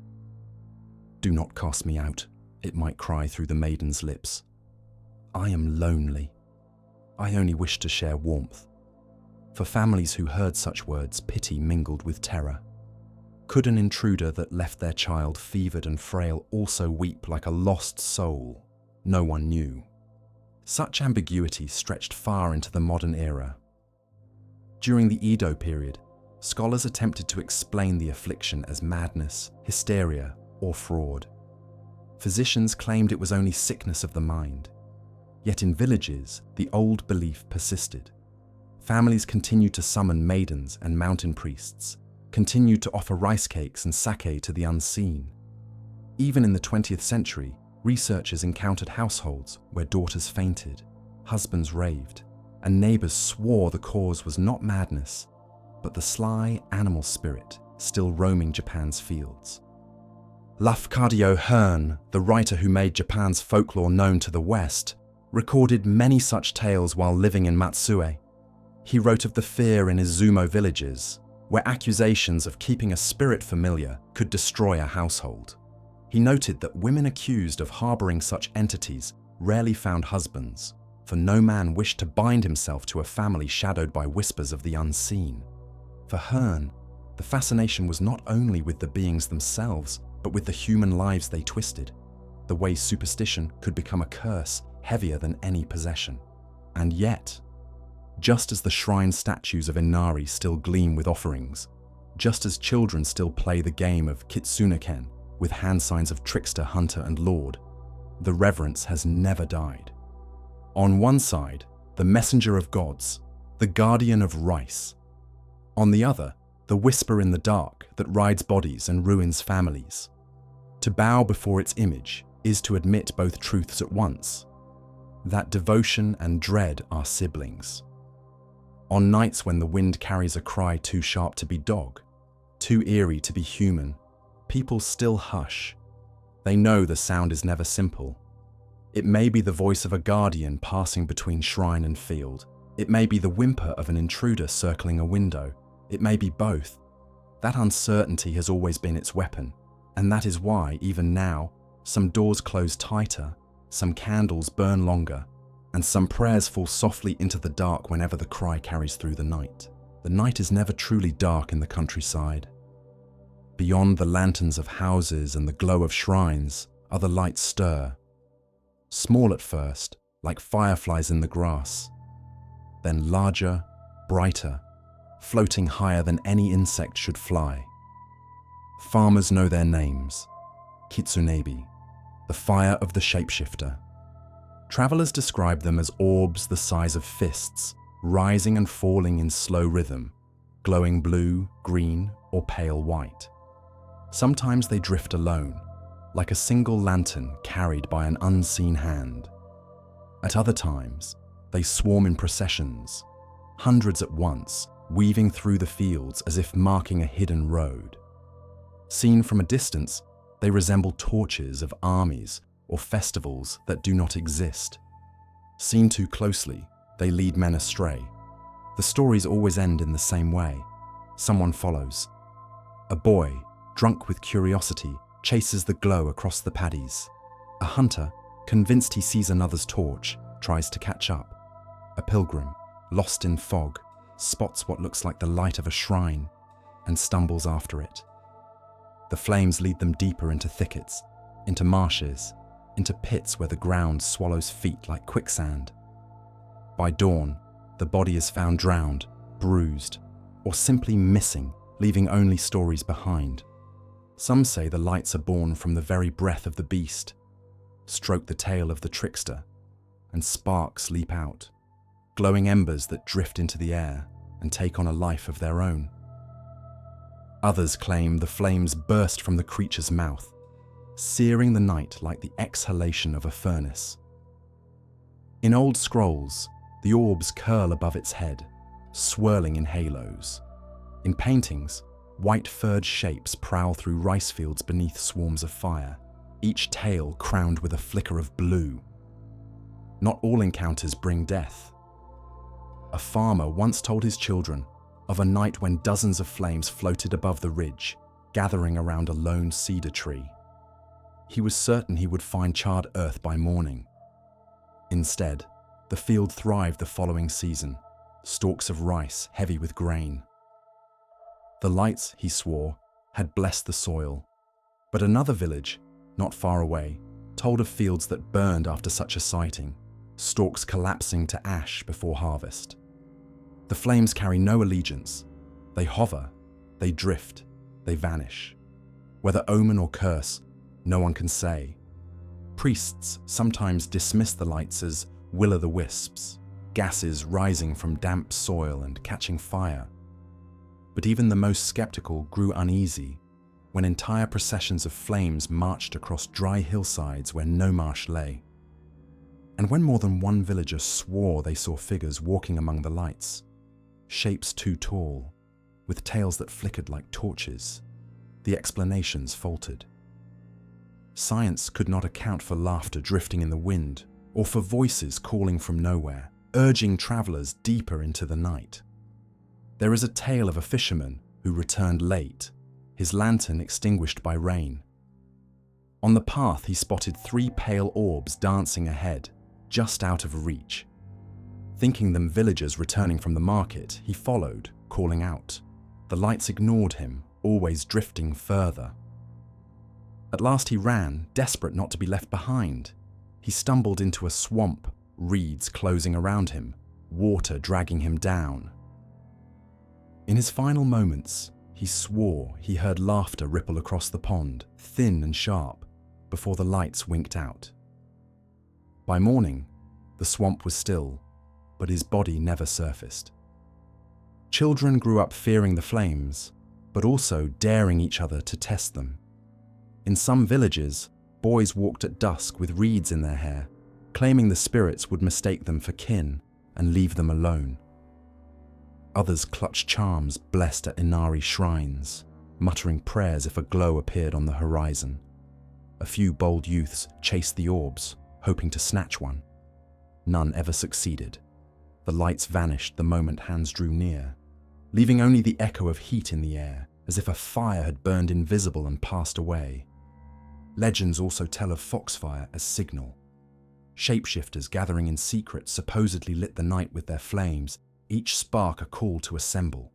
"Do not cast me out," it might cry through the maiden's lips. "I am lonely. I only wish to share warmth." For families who heard such words, pity mingled with terror. Could an intruder that left their child fevered and frail also weep like a lost soul? No one knew. Such ambiguity stretched far into the modern era. During the Edo period, scholars attempted to explain the affliction as madness, hysteria, or fraud. Physicians claimed it was only sickness of the mind. Yet in villages, the old belief persisted. Families continued to summon maidens and mountain priests, continued to offer rice cakes and sake to the unseen. Even in the 20th century, researchers encountered households where daughters fainted, husbands raved, and neighbors swore the cause was not madness, but the sly animal spirit still roaming Japan's fields. Lafcadio Hearn, the writer who made Japan's folklore known to the West, recorded many such tales while living in Matsue. He wrote of the fear in Izumo villages, where accusations of keeping a spirit familiar could destroy a household. He noted that women accused of harboring such entities rarely found husbands, for no man wished to bind himself to a family shadowed by whispers of the unseen. For Hearn, the fascination was not only with the beings themselves, but with the human lives they twisted, the way superstition could become a curse heavier than any possession. And yet, just as the shrine statues of Inari still gleam with offerings, just as children still play the game of Kitsune with hand signs of trickster, hunter, and lord, the reverence has never died. On one side, the messenger of gods, the guardian of rice. On the other, the whisper in the dark that rides bodies and ruins families. To bow before its image is to admit both truths at once, that devotion and dread are siblings. On nights when the wind carries a cry too sharp to be dog, too eerie to be human, people still hush. They know the sound is never simple. It may be the voice of a guardian passing between shrine and field. It may be the whimper of an intruder circling a window. It may be both. That uncertainty has always been its weapon, and that is why, even now, some doors close tighter, some candles burn longer, and some prayers fall softly into the dark whenever the cry carries through the night. The night is never truly dark in the countryside. Beyond the lanterns of houses and the glow of shrines, other lights stir. Small at first, like fireflies in the grass, then larger, brighter, floating higher than any insect should fly. Farmers know their names: Kitsune, the fire of the shapeshifter. Travelers describe them as orbs the size of fists, rising and falling in slow rhythm, glowing blue, green, or pale white. Sometimes they drift alone, like a single lantern carried by an unseen hand. At other times, they swarm in processions, hundreds at once, weaving through the fields as if marking a hidden road. Seen from a distance, they resemble torches of armies or festivals that do not exist. Seen too closely, they lead men astray. The stories always end in the same way. Someone follows. A boy, drunk with curiosity, chases the glow across the paddies. A hunter, convinced he sees another's torch, tries to catch up. A pilgrim, lost in fog, spots what looks like the light of a shrine and stumbles after it. The flames lead them deeper into thickets, into marshes, into pits where the ground swallows feet like quicksand. By dawn, the body is found drowned, bruised, or simply missing, leaving only stories behind. Some say the lights are born from the very breath of the beast, stroke the tail of the trickster, and sparks leap out, glowing embers that drift into the air and take on a life of their own. Others claim the flames burst from the creature's mouth, searing the night like the exhalation of a furnace. In old scrolls, the orbs curl above its head, swirling in halos. In paintings, white-furred shapes prowl through rice fields beneath swarms of fire, each tail crowned with a flicker of blue. Not all encounters bring death. A farmer once told his children of a night when dozens of flames floated above the ridge, gathering around a lone cedar tree. He was certain he would find charred earth by morning. Instead, the field thrived the following season, stalks of rice heavy with grain. The lights, he swore, had blessed the soil, but another village, not far away, told of fields that burned after such a sighting, stalks collapsing to ash before harvest. The flames carry no allegiance. They hover, they drift, they vanish. Whether omen or curse, no one can say. Priests sometimes dismiss the lights as will-o'-the-wisps, gases rising from damp soil and catching fire. But even the most skeptical grew uneasy when entire processions of flames marched across dry hillsides where no marsh lay. And when more than one villager swore they saw figures walking among the lights, shapes too tall, with tails that flickered like torches, the explanations faltered. Science could not account for laughter drifting in the wind, or for voices calling from nowhere, urging travelers deeper into the night. There is a tale of a fisherman who returned late, his lantern extinguished by rain. On the path he spotted 3 pale orbs dancing ahead, just out of reach. Thinking them villagers returning from the market, he followed, calling out. The lights ignored him, always drifting further. At last he ran, desperate not to be left behind. He stumbled into a swamp, reeds closing around him, water dragging him down. In his final moments, he swore he heard laughter ripple across the pond, thin and sharp, before the lights winked out. By morning, the swamp was still, but his body never surfaced. Children grew up fearing the flames, but also daring each other to test them. In some villages, boys walked at dusk with reeds in their hair, claiming the spirits would mistake them for kin and leave them alone. Others clutched charms blessed at Inari shrines, muttering prayers if a glow appeared on the horizon. A few bold youths chased the orbs, hoping to snatch one. None ever succeeded. The lights vanished the moment hands drew near, leaving only the echo of heat in the air, as if a fire had burned invisible and passed away. Legends also tell of foxfire as signal. Shapeshifters gathering in secret supposedly lit the night with their flames, each spark a call to assemble.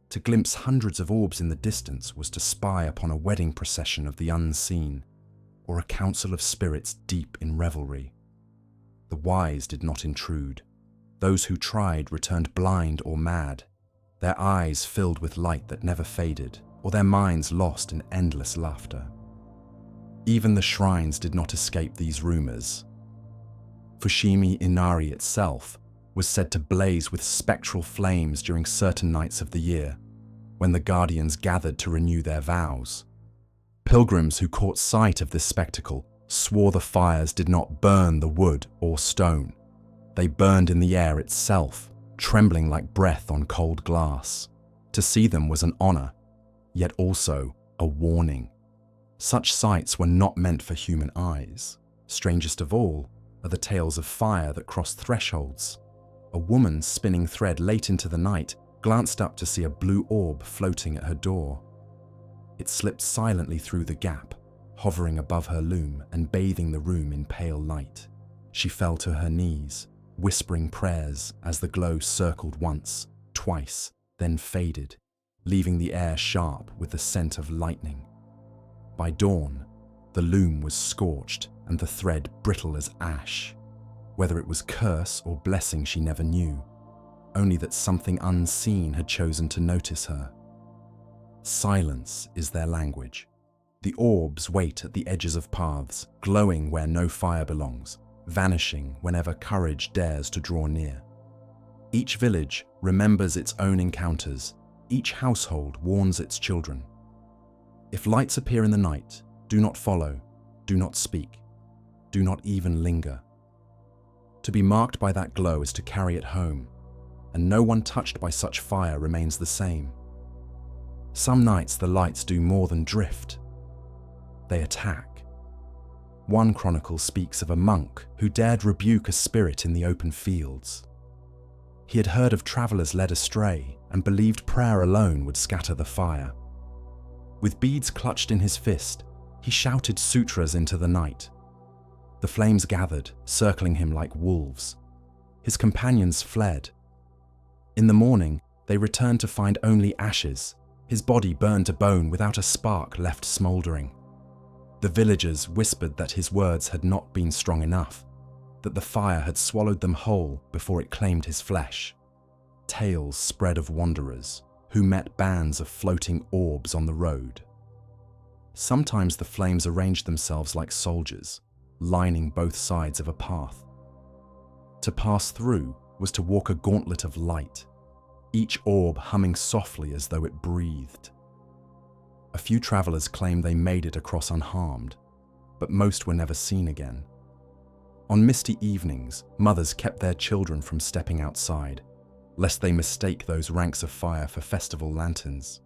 To glimpse hundreds of orbs in the distance was to spy upon a wedding procession of the unseen, or a council of spirits deep in revelry. The wise did not intrude. Those who tried returned blind or mad, their eyes filled with light that never faded, or their minds lost in endless laughter. Even the shrines did not escape these rumors. Fushimi Inari itself was said to blaze with spectral flames during certain nights of the year, when the guardians gathered to renew their vows. Pilgrims who caught sight of this spectacle swore the fires did not burn the wood or stone. They burned in the air itself, trembling like breath on cold glass. To see them was an honor, yet also a warning. Such sights were not meant for human eyes. Strangest of all are the tales of fire that cross thresholds. A woman spinning thread late into the night glanced up to see a blue orb floating at her door. It slipped silently through the gap, hovering above her loom and bathing the room in pale light. She fell to her knees, whispering prayers as the glow circled once, twice, then faded, leaving the air sharp with the scent of lightning. By dawn, the loom was scorched and the thread brittle as ash. Whether it was curse or blessing she never knew, only that something unseen had chosen to notice her. Silence is their language. The orbs wait at the edges of paths, glowing where no fire belongs, vanishing whenever courage dares to draw near. Each village remembers its own encounters. Each household warns its children. If lights appear in the night, do not follow, do not speak, do not even linger. To be marked by that glow is to carry it home, and no one touched by such fire remains the same. Some nights the lights do more than drift. They attack. One chronicle speaks of a monk who dared rebuke a spirit in the open fields. He had heard of travelers led astray and believed prayer alone would scatter the fire. With beads clutched in his fist, he shouted sutras into the night. The flames gathered, circling him like wolves. His companions fled. In the morning, they returned to find only ashes, his body burned to bone without a spark left smouldering. The villagers whispered that his words had not been strong enough, that the fire had swallowed them whole before it claimed his flesh. Tales spread of wanderers who met bands of floating orbs on the road. Sometimes the flames arranged themselves like soldiers, lining both sides of a path. To pass through was to walk a gauntlet of light, each orb humming softly as though it breathed. A few travelers claimed they made it across unharmed, but most were never seen again. On misty evenings, mothers kept their children from stepping outside, lest they mistake those ranks of fire for festival lanterns.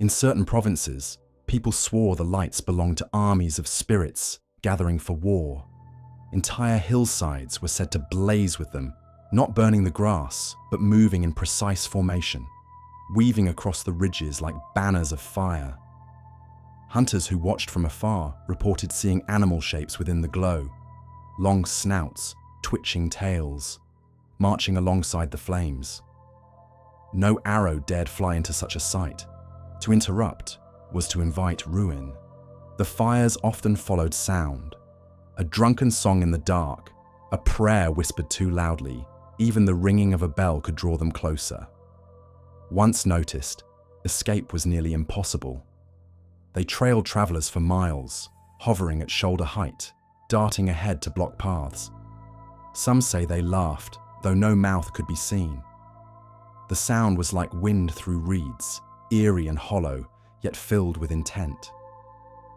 In certain provinces, people swore the lights belonged to armies of spirits gathering for war. Entire hillsides were said to blaze with them, not burning the grass, but moving in precise formation, weaving across the ridges like banners of fire. Hunters who watched from afar reported seeing animal shapes within the glow, long snouts, twitching tails, marching alongside the flames. No arrow dared fly into such a sight. To interrupt was to invite ruin. The fires often followed sound. A drunken song in the dark, a prayer whispered too loudly, even the ringing of a bell could draw them closer. Once noticed, escape was nearly impossible. They trailed travelers for miles, hovering at shoulder height, darting ahead to block paths, Some say they laughed, though no mouth could be seen. The sound was like wind through reeds, eerie and hollow, yet filled with intent.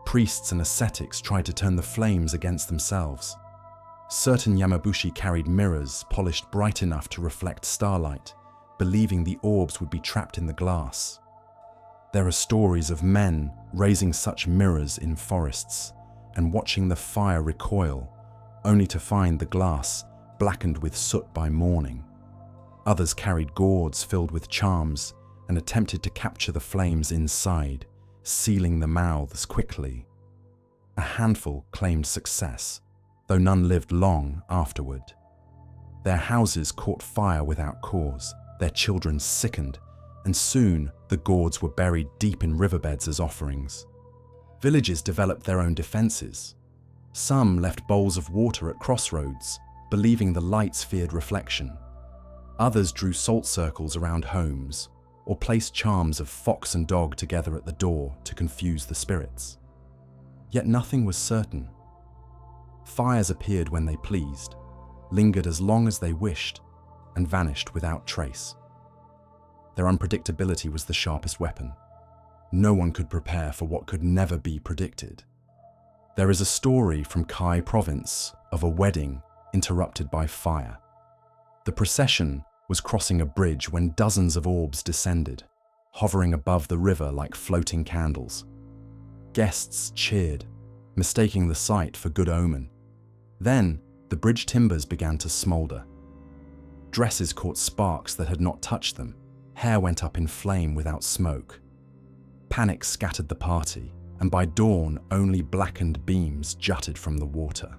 Priests and ascetics tried to turn the flames against themselves. Certain Yamabushi carried mirrors polished bright enough to reflect starlight, believing the orbs would be trapped in the glass. There are stories of men raising such mirrors in forests and watching the fire recoil, only to find the glass blackened with soot by morning. Others carried gourds filled with charms and attempted to capture the flames inside, sealing the mouths quickly. A handful claimed success, though none lived long afterward. Their houses caught fire without cause, their children sickened, and soon the gourds were buried deep in riverbeds as offerings. Villages developed their own defenses. Some left bowls of water at crossroads, believing the lights feared reflection. Others drew salt circles around homes, or placed charms of fox and dog together at the door to confuse the spirits. Yet nothing was certain. Fires appeared when they pleased, lingered as long as they wished, and vanished without trace. Their unpredictability was the sharpest weapon. No one could prepare for what could never be predicted. There is a story from Kai province of a wedding interrupted by fire. The procession was crossing a bridge when dozens of orbs descended, hovering above the river like floating candles. Guests cheered, mistaking the sight for good omen. Then, the bridge timbers began to smolder. Dresses caught sparks that had not touched them. Hair went up in flame without smoke. Panic scattered the party, and by dawn only blackened beams jutted from the water.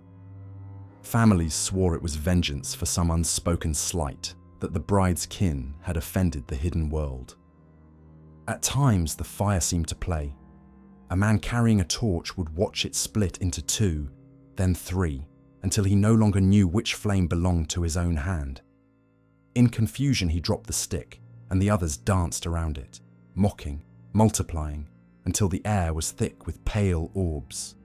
Families swore it was vengeance for some unspoken slight, that the bride's kin had offended the hidden world. At times the fire seemed to play. A man carrying a torch would watch it split into 2, then 3, until he no longer knew which flame belonged to his own hand. In confusion he dropped the stick, and the others danced around it, mocking, multiplying, until the air was thick with pale orbs.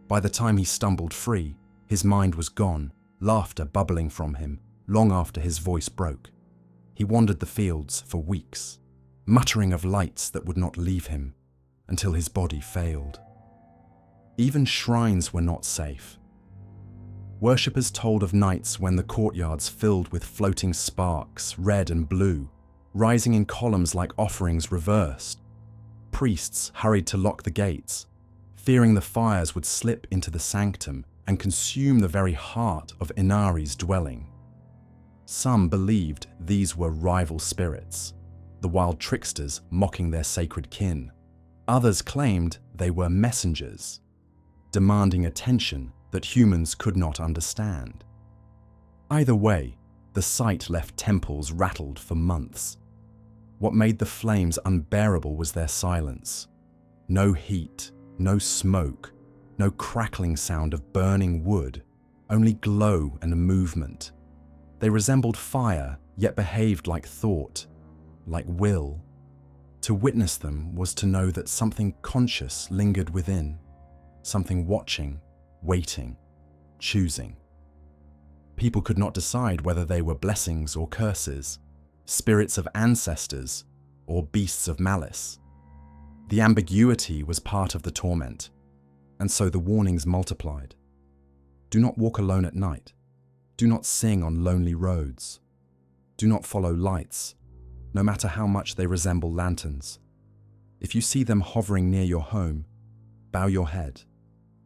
By the time he stumbled free, his mind was gone, laughter bubbling from him, long after his voice broke. He wandered the fields for weeks, muttering of lights that would not leave him, until his body failed. Even shrines were not safe. Worshippers told of nights when the courtyards filled with floating sparks, red and blue, rising in columns like offerings reversed. Priests hurried to lock the gates, fearing the fires would slip into the sanctum and consume the very heart of Inari's dwelling. Some believed these were rival spirits, the wild tricksters mocking their sacred kin. Others claimed they were messengers, demanding attention that humans could not understand. Either way, the sight left temples rattled for months. What made the flames unbearable was their silence. No heat, no smoke, no crackling sound of burning wood, only glow and movement. They resembled fire, yet behaved like thought, like will. To witness them was to know that something conscious lingered within, something watching, waiting, choosing. People could not decide whether they were blessings or curses, spirits of ancestors or beasts of malice. The ambiguity was part of the torment, and so the warnings multiplied. Do not walk alone at night. Do not sing on lonely roads. Do not follow lights, no matter how much they resemble lanterns. If you see them hovering near your home, bow your head,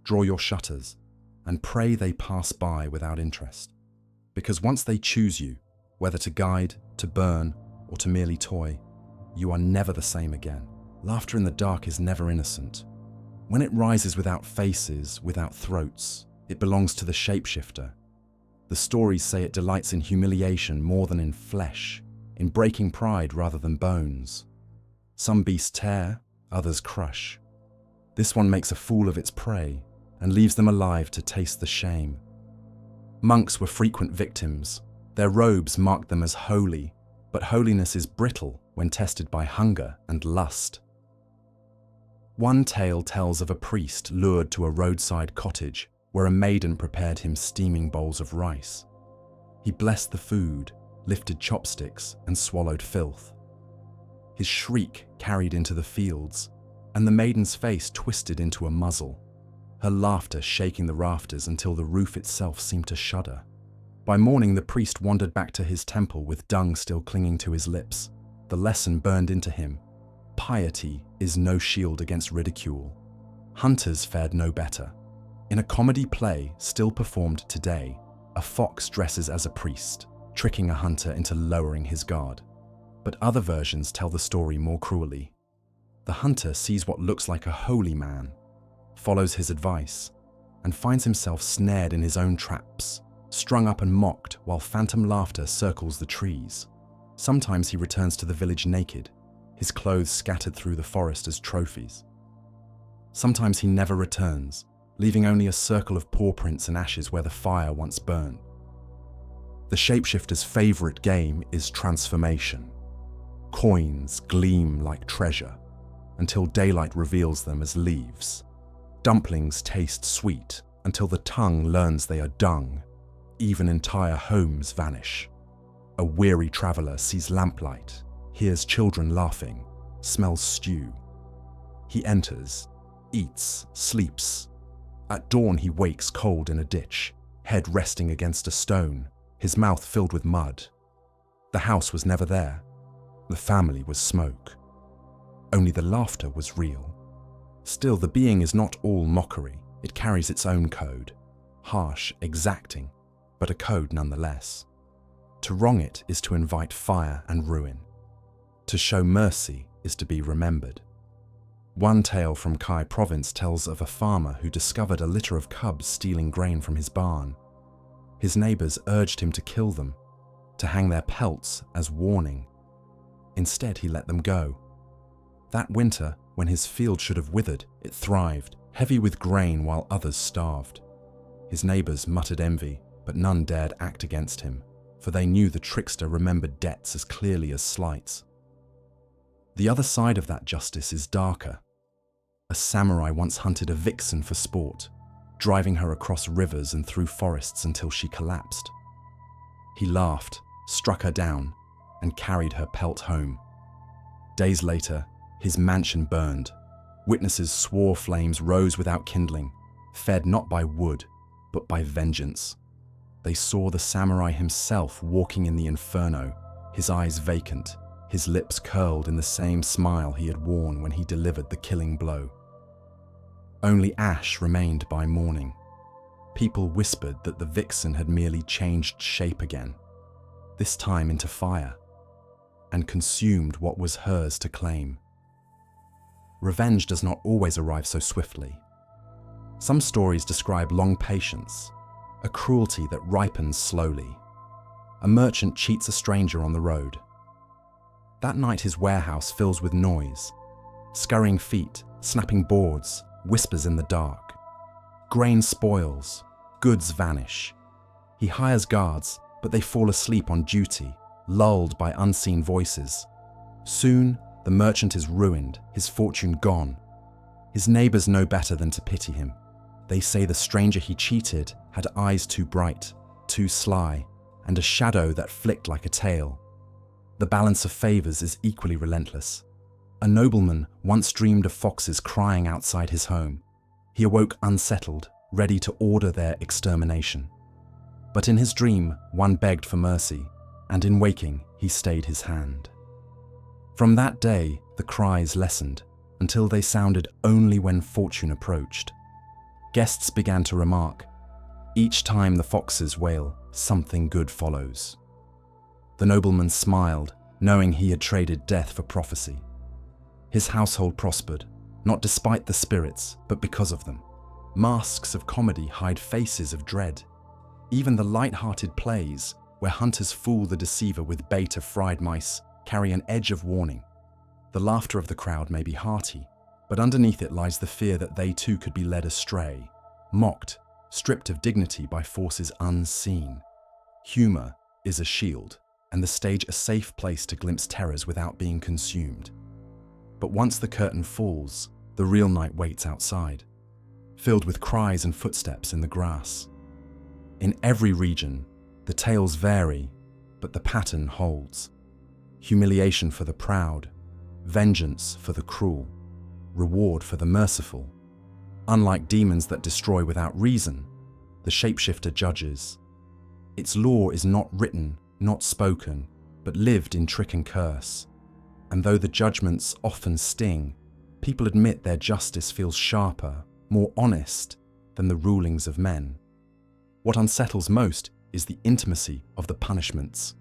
draw your shutters, and pray they pass by without interest. Because once they choose you, whether to guide, to burn, or to merely toy, you are never the same again. Laughter in the dark is never innocent. When it rises without faces, without throats, it belongs to the shapeshifter. The stories say it delights in humiliation more than in flesh, in breaking pride rather than bones. Some beasts tear, others crush. This one makes a fool of its prey and leaves them alive to taste the shame. Monks were frequent victims. Their robes marked them as holy, but holiness is brittle when tested by hunger and lust. One tale tells of a priest lured to a roadside cottage where a maiden prepared him steaming bowls of rice. He blessed the food, lifted chopsticks, and swallowed filth. His shriek carried into the fields, and the maiden's face twisted into a muzzle, her laughter shaking the rafters until the roof itself seemed to shudder. By morning, the priest wandered back to his temple with dung still clinging to his lips. The lesson burned into him. Piety is no shield against ridicule. Hunters fared no better. In a comedy play still performed today, a fox dresses as a priest, tricking a hunter into lowering his guard. But other versions tell the story more cruelly. The hunter sees what looks like a holy man, follows his advice, and finds himself snared in his own traps, strung up and mocked while phantom laughter circles the trees. Sometimes he returns to the village naked, his clothes scattered through the forest as trophies. Sometimes he never returns, leaving only a circle of paw prints and ashes where the fire once burned. The shapeshifter's favorite game is transformation. Coins gleam like treasure, until daylight reveals them as leaves. Dumplings taste sweet, until the tongue learns they are dung. Even entire homes vanish. A weary traveler sees lamplight, hears children laughing, smells stew. He enters, eats, sleeps. At dawn he wakes cold in a ditch, head resting against a stone, his mouth filled with mud. The house was never there. The family was smoke. Only the laughter was real. Still, the being is not all mockery. It carries its own code. Harsh, exacting, but a code nonetheless. To wrong it is to invite fire and ruin. To show mercy is to be remembered. One tale from Kai province tells of a farmer who discovered a litter of cubs stealing grain from his barn. His neighbors urged him to kill them, to hang their pelts as warning. Instead, he let them go. That winter, when his field should have withered, it thrived, heavy with grain while others starved. His neighbors muttered envy, but none dared act against him, for they knew the trickster remembered debts as clearly as slights. The other side of that justice is darker. A samurai once hunted a vixen for sport, driving her across rivers and through forests until she collapsed. He laughed, struck her down, and carried her pelt home. Days later, his mansion burned. Witnesses swore flames rose without kindling, fed not by wood, but by vengeance. They saw the samurai himself walking in the inferno, his eyes vacant, his lips curled in the same smile he had worn when he delivered the killing blow. Only ash remained by morning. People whispered that the vixen had merely changed shape again, this time into fire, and consumed what was hers to claim. Revenge does not always arrive so swiftly. Some stories describe long patience, a cruelty that ripens slowly. A merchant cheats a stranger on the road. That night his warehouse fills with noise, scurrying feet, snapping boards, whispers in the dark. Grain spoils, goods vanish. He hires guards, but they fall asleep on duty, lulled by unseen voices. Soon, the merchant is ruined, his fortune gone. His neighbors know better than to pity him. They say the stranger he cheated had eyes too bright, too sly, and a shadow that flicked like a tail. The balance of favors is equally relentless. A nobleman once dreamed of foxes crying outside his home. He awoke unsettled, ready to order their extermination. But in his dream, one begged for mercy, and in waking, he stayed his hand. From that day, the cries lessened, until they sounded only when fortune approached. Guests began to remark, "Each time the foxes wail, something good follows." The nobleman smiled, knowing he had traded death for prophecy. His household prospered, not despite the spirits, but because of them. Masks of comedy hide faces of dread. Even the light-hearted plays, where hunters fool the deceiver with bait of fried mice, carry an edge of warning. The laughter of the crowd may be hearty, but underneath it lies the fear that they too could be led astray, mocked, stripped of dignity by forces unseen. Humor is a shield, and the stage a safe place to glimpse terrors without being consumed. But once the curtain falls, the real night waits outside, filled with cries and footsteps in the grass. In every region, The tales vary, but the pattern holds. Humiliation for the proud, vengeance for the cruel, reward for the merciful. Unlike demons that destroy without reason, the shapeshifter judges. Its law is not written, not spoken, but lived in trick and curse. And though the judgments often sting, people admit their justice feels sharper, more honest than the rulings of men. What unsettles most is the intimacy of the punishments.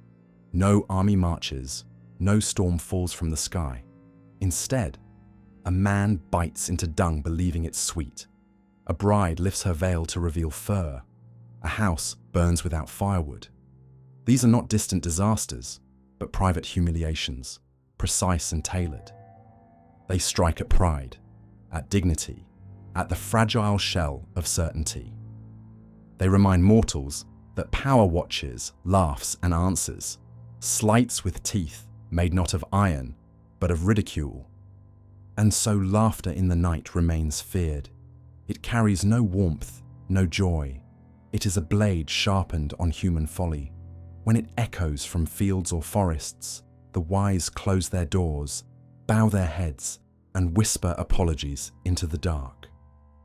No army marches, no storm falls from the sky. Instead, a man bites into dung believing it's sweet. A bride lifts her veil to reveal fur. A house burns without firewood. These are not distant disasters, but private humiliations, precise and tailored. They strike at pride, at dignity, at the fragile shell of certainty. They remind mortals that power watches, laughs and answers, slights with teeth made not of iron, but of ridicule. And so laughter in the night remains feared. It carries no warmth, no joy. It is a blade sharpened on human folly. When it echoes from fields or forests, the wise close their doors, bow their heads, and whisper apologies into the dark.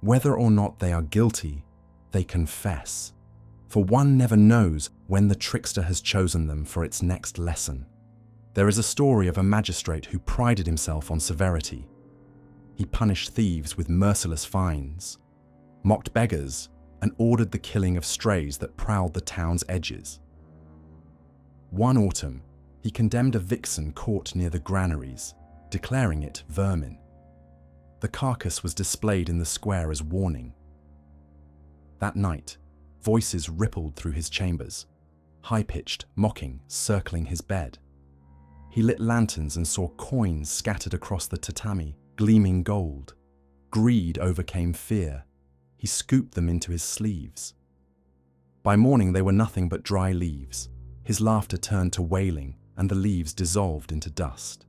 Whether or not they are guilty, they confess. For one never knows when the trickster has chosen them for its next lesson. There is a story of a magistrate who prided himself on severity. He punished thieves with merciless fines, mocked beggars, and ordered the killing of strays that prowled the town's edges. One autumn, he condemned a vixen caught near the granaries, declaring it vermin. The carcass was displayed in the square as warning. That night, voices rippled through his chambers, high-pitched, mocking, circling his bed. He lit lanterns and saw coins scattered across the tatami, gleaming gold. Greed overcame fear. He scooped them into his sleeves. By morning they were nothing but dry leaves. His laughter turned to wailing, and the leaves dissolved into dust.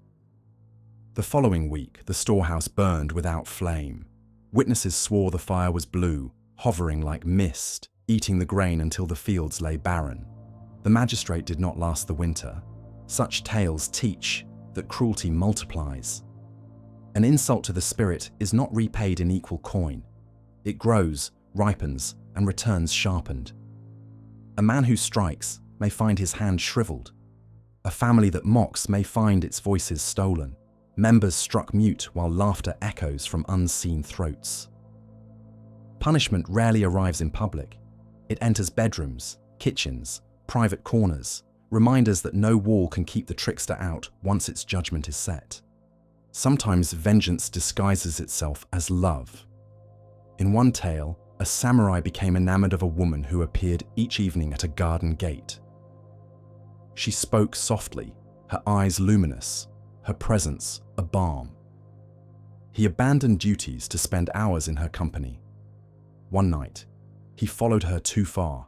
The following week, the storehouse burned without flame. Witnesses swore the fire was blue, hovering like mist, eating the grain until the fields lay barren. The magistrate did not last the winter. Such tales teach that cruelty multiplies. An insult to the spirit is not repaid in equal coin. It grows, ripens, and returns sharpened. A man who strikes may find his hand shriveled. A family that mocks may find its voices stolen. Members struck mute while laughter echoes from unseen throats. Punishment rarely arrives in public. It enters bedrooms, kitchens, private corners, reminders that no wall can keep the trickster out once its judgment is set. Sometimes vengeance disguises itself as love. In one tale, a samurai became enamored of a woman who appeared each evening at a garden gate. She spoke softly, her eyes luminous, her presence a balm. He abandoned duties to spend hours in her company. One night, he followed her too far,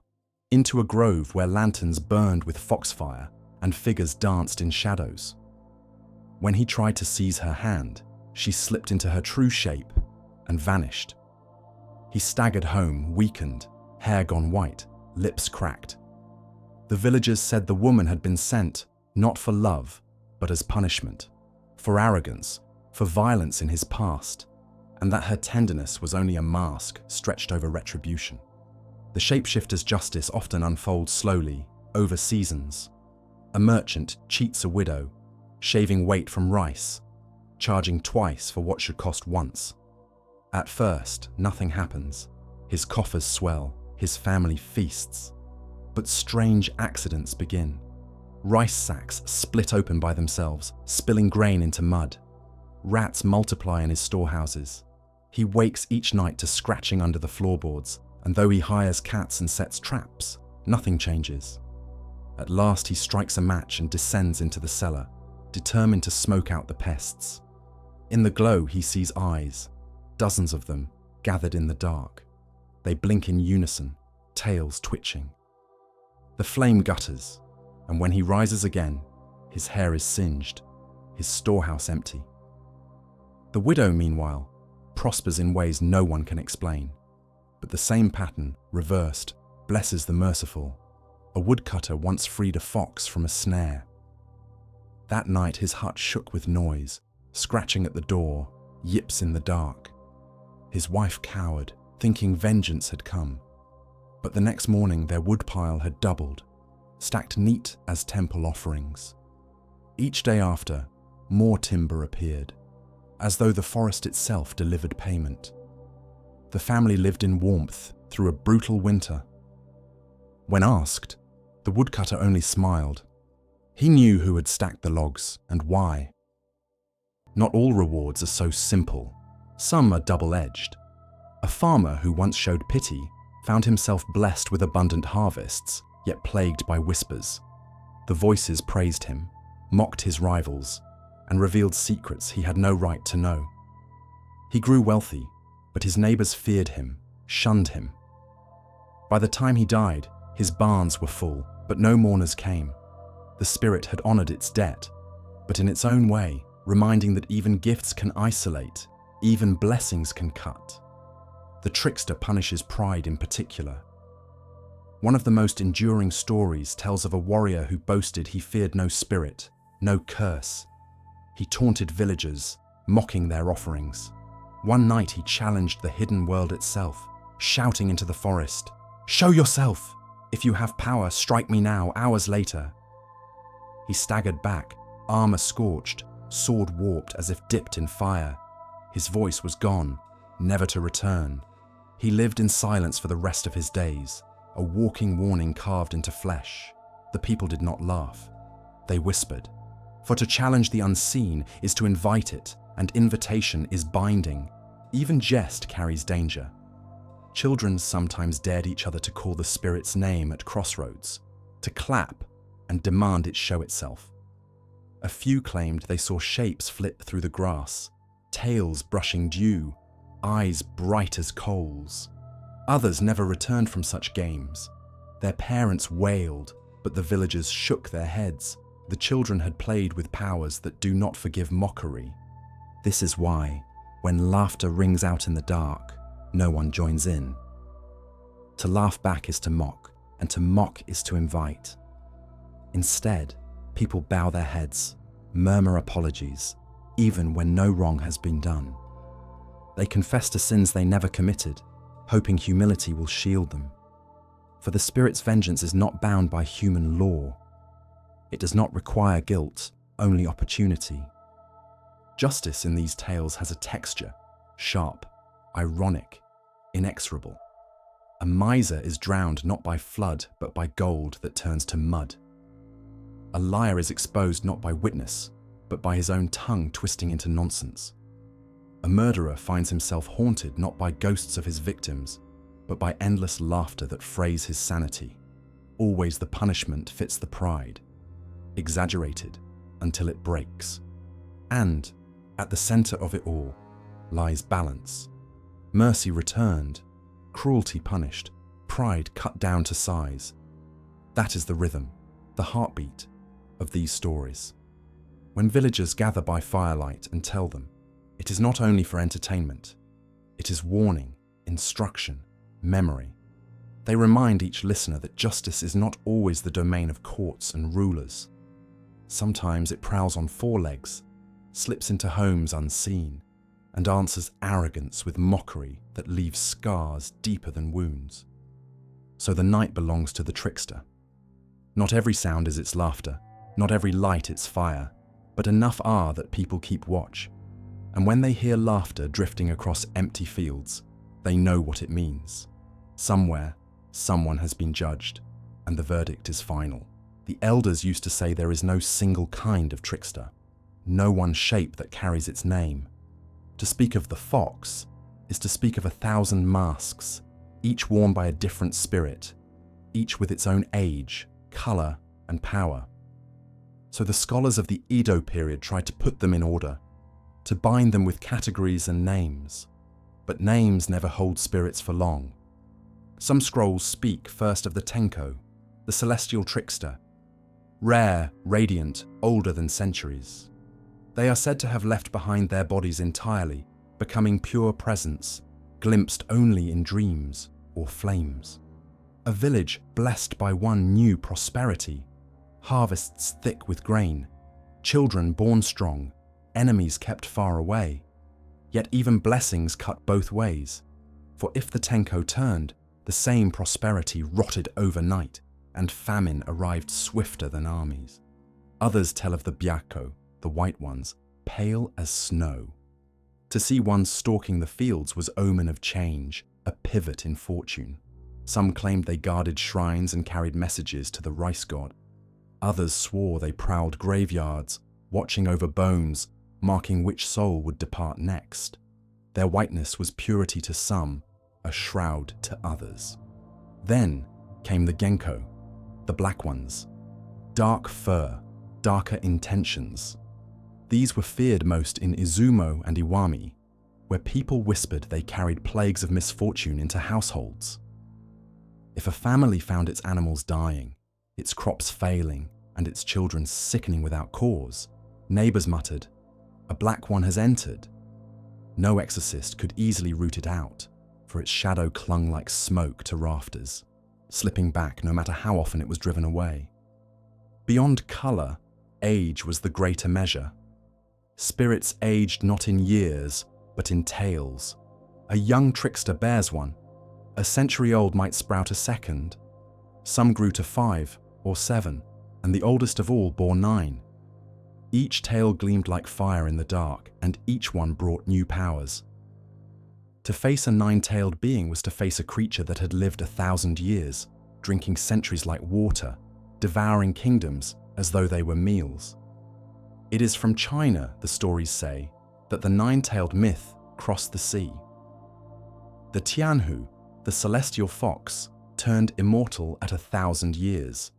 into a grove where lanterns burned with foxfire and figures danced in shadows. When he tried to seize her hand, she slipped into her true shape and vanished. He staggered home, weakened, hair gone white, lips cracked. The villagers said the woman had been sent, not for love, but as punishment, for arrogance, for violence in his past, and that her tenderness was only a mask stretched over retribution. The shapeshifter's justice often unfolds slowly, over seasons. A merchant cheats a widow, shaving weight from rice, charging twice for what should cost once. At first, nothing happens. His coffers swell, his family feasts. But strange accidents begin. Rice sacks split open by themselves, spilling grain into mud. Rats multiply in his storehouses. He wakes each night to scratching under the floorboards, and though he hires cats and sets traps, nothing changes. At last he strikes a match and descends into the cellar, determined to smoke out the pests. In the glow he sees eyes, dozens of them, gathered in the dark. They blink in unison, tails twitching. The flame gutters, and when he rises again, his hair is singed, his storehouse empty. The widow, meanwhile, prospers in ways no one can explain, but the same pattern, reversed, blesses the merciful. A woodcutter once freed a fox from a snare. That night his hut shook with noise, scratching at the door, yips in the dark. His wife cowered, thinking vengeance had come. But the next morning their woodpile had doubled, stacked neat as temple offerings. Each day after, more timber appeared, as though the forest itself delivered payment. The family lived in warmth through a brutal winter. When asked, the woodcutter only smiled. He knew who had stacked the logs and why. Not all rewards are so simple. Some are double-edged. A farmer who once showed pity found himself blessed with abundant harvests, yet plagued by whispers. The voices praised him, mocked his rivals, and revealed secrets he had no right to know. He grew wealthy, but his neighbors feared him, shunned him. By the time he died, his barns were full, but no mourners came. The spirit had honored its debt, but in its own way, reminding that even gifts can isolate, even blessings can cut. The trickster punishes pride in particular. One of the most enduring stories tells of a warrior who boasted he feared no spirit, no curse. He taunted villagers, mocking their offerings. One night he challenged the hidden world itself, shouting into the forest, "Show yourself! If you have power, strike me now." Hours later, he staggered back, armor scorched, sword warped as if dipped in fire. His voice was gone, never to return. He lived in silence for the rest of his days, a walking warning carved into flesh. The people did not laugh. They whispered. For to challenge the unseen is to invite it, and invitation is binding. Even jest carries danger. Children sometimes dared each other to call the spirit's name at crossroads, to clap and demand it show itself. A few claimed they saw shapes flit through the grass, tails brushing dew, eyes bright as coals. Others never returned from such games. Their parents wailed, but the villagers shook their heads. The children had played with powers that do not forgive mockery. This is why, when laughter rings out in the dark, no one joins in. To laugh back is to mock, and to mock is to invite. Instead, people bow their heads, murmur apologies, even when no wrong has been done. They confess to sins they never committed, hoping humility will shield them. For the spirit's vengeance is not bound by human law. It does not require guilt, only opportunity. Justice in these tales has a texture, sharp, ironic, inexorable. A miser is drowned not by flood, but by gold that turns to mud. A liar is exposed not by witness, but by his own tongue twisting into nonsense. A murderer finds himself haunted not by ghosts of his victims, but by endless laughter that frays his sanity. Always the punishment fits the pride, exaggerated until it breaks. And, at the center of it all, lies balance. Mercy returned, cruelty punished, pride cut down to size. That is the rhythm, the heartbeat of these stories. When villagers gather by firelight and tell them, it is not only for entertainment. It is warning, instruction, memory. They remind each listener that justice is not always the domain of courts and rulers. Sometimes it prowls on four legs, slips into homes unseen, and answers arrogance with mockery that leaves scars deeper than wounds. So the night belongs to the trickster. Not every sound is its laughter, not every light its fire, but enough are that people keep watch. And when they hear laughter drifting across empty fields, they know what it means. Somewhere, someone has been judged, and the verdict is final. The elders used to say there is no single kind of trickster, no one shape that carries its name. To speak of the fox is to speak of 1,000 masks, each worn by a different spirit, each with its own age, color, and power. So the scholars of the Edo period tried to put them in order, to bind them with categories and names. But names never hold spirits for long. Some scrolls speak first of the Tenko, the celestial trickster, rare, radiant, older than centuries. They are said to have left behind their bodies entirely, becoming pure presence, glimpsed only in dreams or flames. A village blessed by one new prosperity, harvests thick with grain, children born strong, enemies kept far away. Yet even blessings cut both ways, for if the Tenko turned, the same prosperity rotted overnight, and famine arrived swifter than armies. Others tell of the Byako, the white ones, pale as snow. To see one stalking the fields was omen of change, a pivot in fortune. Some claimed they guarded shrines and carried messages to the rice god. Others swore they prowled graveyards, watching over bones, marking which soul would depart next. Their whiteness was purity to some, a shroud to others. Then came the Genko, the black ones. Dark fur, darker intentions. These were feared most in Izumo and Iwami, where people whispered they carried plagues of misfortune into households. If a family found its animals dying, its crops failing, and its children sickening without cause, neighbors muttered, "A black one has entered." No exorcist could easily root it out, for its shadow clung like smoke to rafters, slipping back no matter how often it was driven away. Beyond color, age was the greater measure. Spirits aged not in years, but in tales. A young trickster bears one. A century old might sprout a second. Some grew to 5 or 7, and the oldest of all bore 9. Each tale gleamed like fire in the dark, and each one brought new powers. To face a 9-tailed being was to face a creature that had lived 1,000 years, drinking centuries like water, devouring kingdoms as though they were meals. It is from China, the stories say, that the 9-tailed myth crossed the sea. The Tianhu, the celestial fox, turned immortal at 1,000 years,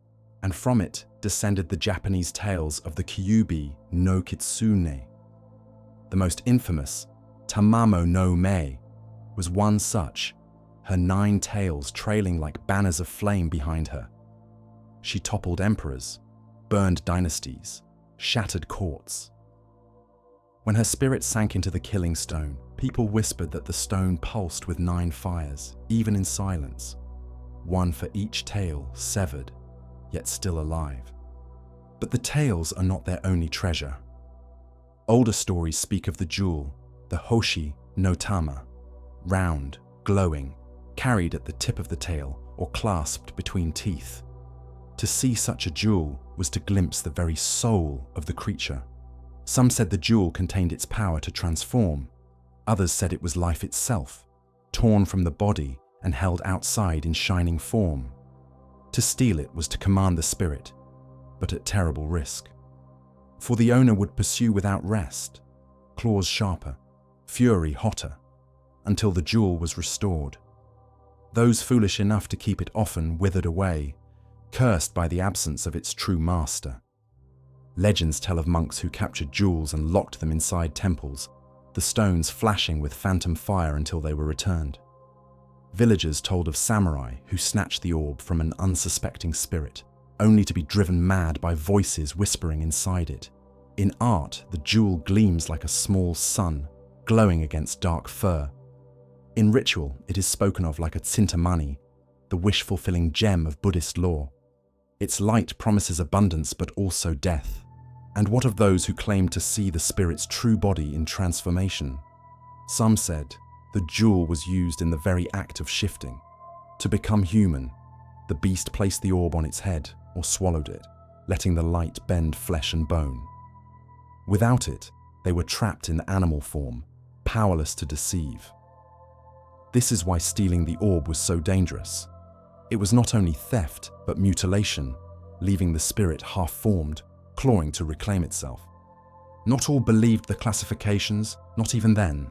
and from it descended the Japanese tales of the Kyubi no Kitsune. The most infamous, Tamamo no Mei, was one such, her 9 tails trailing like banners of flame behind her. She toppled emperors, burned dynasties, shattered courts. When her spirit sank into the killing stone, people whispered that the stone pulsed with 9 fires, even in silence, one for each tail severed, yet still alive. But the tales are not their only treasure. Older stories speak of the jewel, the Hoshi no Tama, round, glowing, carried at the tip of the tail or clasped between teeth. To see such a jewel was to glimpse the very soul of the creature. Some said the jewel contained its power to transform. Others said it was life itself, torn from the body and held outside in shining form. To steal it was to command the spirit, but at terrible risk. For the owner would pursue without rest, claws sharper, fury hotter, until the jewel was restored. Those foolish enough to keep it often withered away, cursed by the absence of its true master. Legends tell of monks who captured jewels and locked them inside temples, the stones flashing with phantom fire until they were returned. Villagers told of samurai who snatched the orb from an unsuspecting spirit, only to be driven mad by voices whispering inside it. In art, the jewel gleams like a small sun, glowing against dark fur. In ritual, it is spoken of like a tsintamani, the wish-fulfilling gem of Buddhist lore. Its light promises abundance but also death. And what of those who claimed to see the spirit's true body in transformation? Some said the jewel was used in the very act of shifting. To become human, the beast placed the orb on its head or swallowed it, letting the light bend flesh and bone. Without it, they were trapped in animal form, powerless to deceive. This is why stealing the orb was so dangerous. It was not only theft, but mutilation, leaving the spirit half-formed, clawing to reclaim itself. Not all believed the classifications, not even then.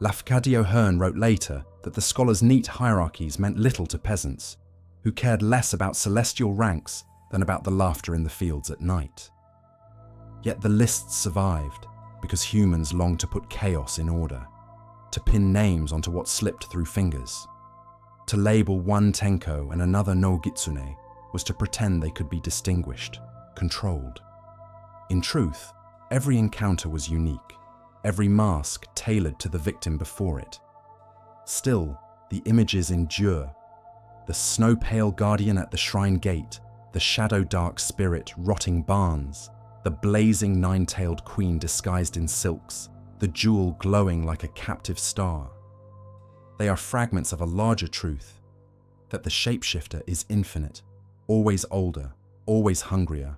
Lafcadio Hearn wrote later that the scholars' neat hierarchies meant little to peasants, who cared less about celestial ranks than about the laughter in the fields at night. Yet the lists survived, because humans longed to put chaos in order, to pin names onto what slipped through fingers. To label one Tenko and another no Kitsune was to pretend they could be distinguished, controlled. In truth, every encounter was unique, every mask tailored to the victim before it. Still, the images endure. the snow-pale guardian at the shrine gate, the shadow-dark spirit rotting barns, the blazing nine-tailed queen disguised in silks, the jewel glowing like a captive star. They are fragments of a larger truth, that the shapeshifter is infinite, always older, always hungrier,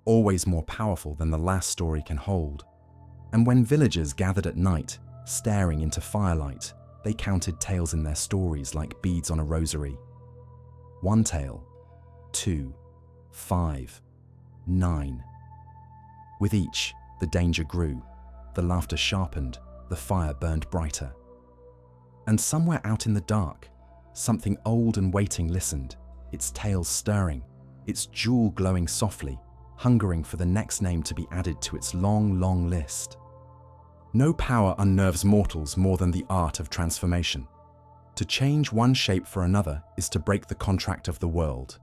always more powerful than the last story can hold. And when villagers gathered at night, staring into firelight, they counted tales in their stories like beads on a rosary. 1 tale, 2, 5, 9. With each, the danger grew, the laughter sharpened, the fire burned brighter. And somewhere out in the dark, something old and waiting listened, its tail stirring, its jewel glowing softly, hungering for the next name to be added to its long, long list. No power unnerves mortals more than the art of transformation. To change one shape for another is to break the contract of the world,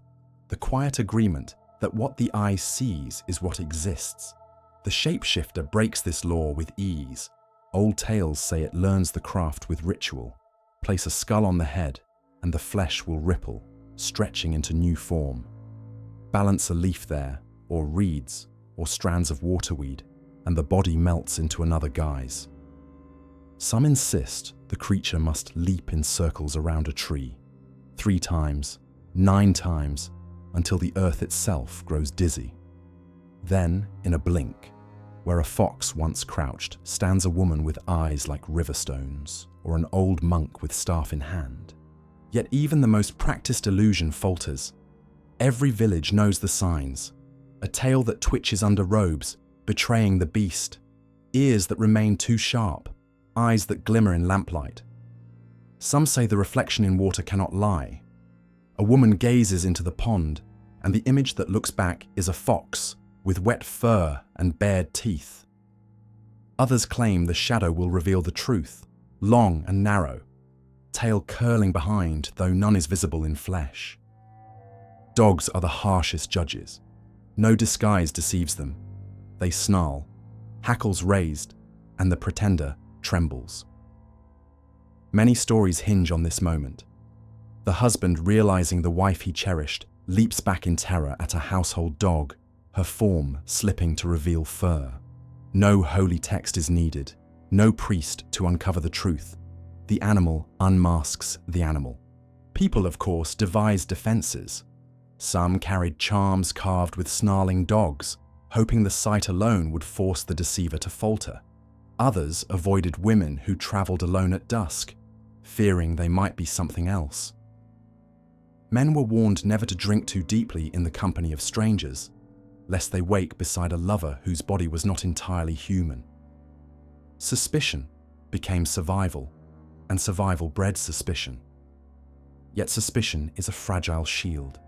the quiet agreement that what the eye sees is what exists. The shapeshifter breaks this law with ease. Old tales say it learns the craft with ritual. Place a skull on the head, and the flesh will ripple, stretching into new form. Balance a leaf there, or reeds, or strands of waterweed, and the body melts into another guise. Some insist the creature must leap in circles around a tree, 3 times, 9 times, until the earth itself grows dizzy. Then, in a blink, where a fox once crouched, stands a woman with eyes like river stones, or an old monk with staff in hand. Yet even the most practiced illusion falters. Every village knows the signs. A tail that twitches under robes, betraying the beast. Ears that remain too sharp. Eyes that glimmer in lamplight. Some say the reflection in water cannot lie. A woman gazes into the pond, and the image that looks back is a fox with wet fur and bared teeth. Others claim the shadow will reveal the truth, long and narrow, tail curling behind, though none is visible in flesh. Dogs are the harshest judges. No disguise deceives them. They snarl, hackles raised, and the pretender trembles. Many stories hinge on this moment. The husband, realizing the wife he cherished, leaps back in terror at a household dog, her form slipping to reveal fur. No holy text is needed, no priest to uncover the truth. The animal unmasks the animal. People, of course, devised defenses. Some carried charms carved with snarling dogs, hoping the sight alone would force the deceiver to falter. Others avoided women who traveled alone at dusk, fearing they might be something else. Men were warned never to drink too deeply in the company of strangers, lest they wake beside a lover whose body was not entirely human. Suspicion became survival, and survival bred suspicion. Yet suspicion is a fragile shield.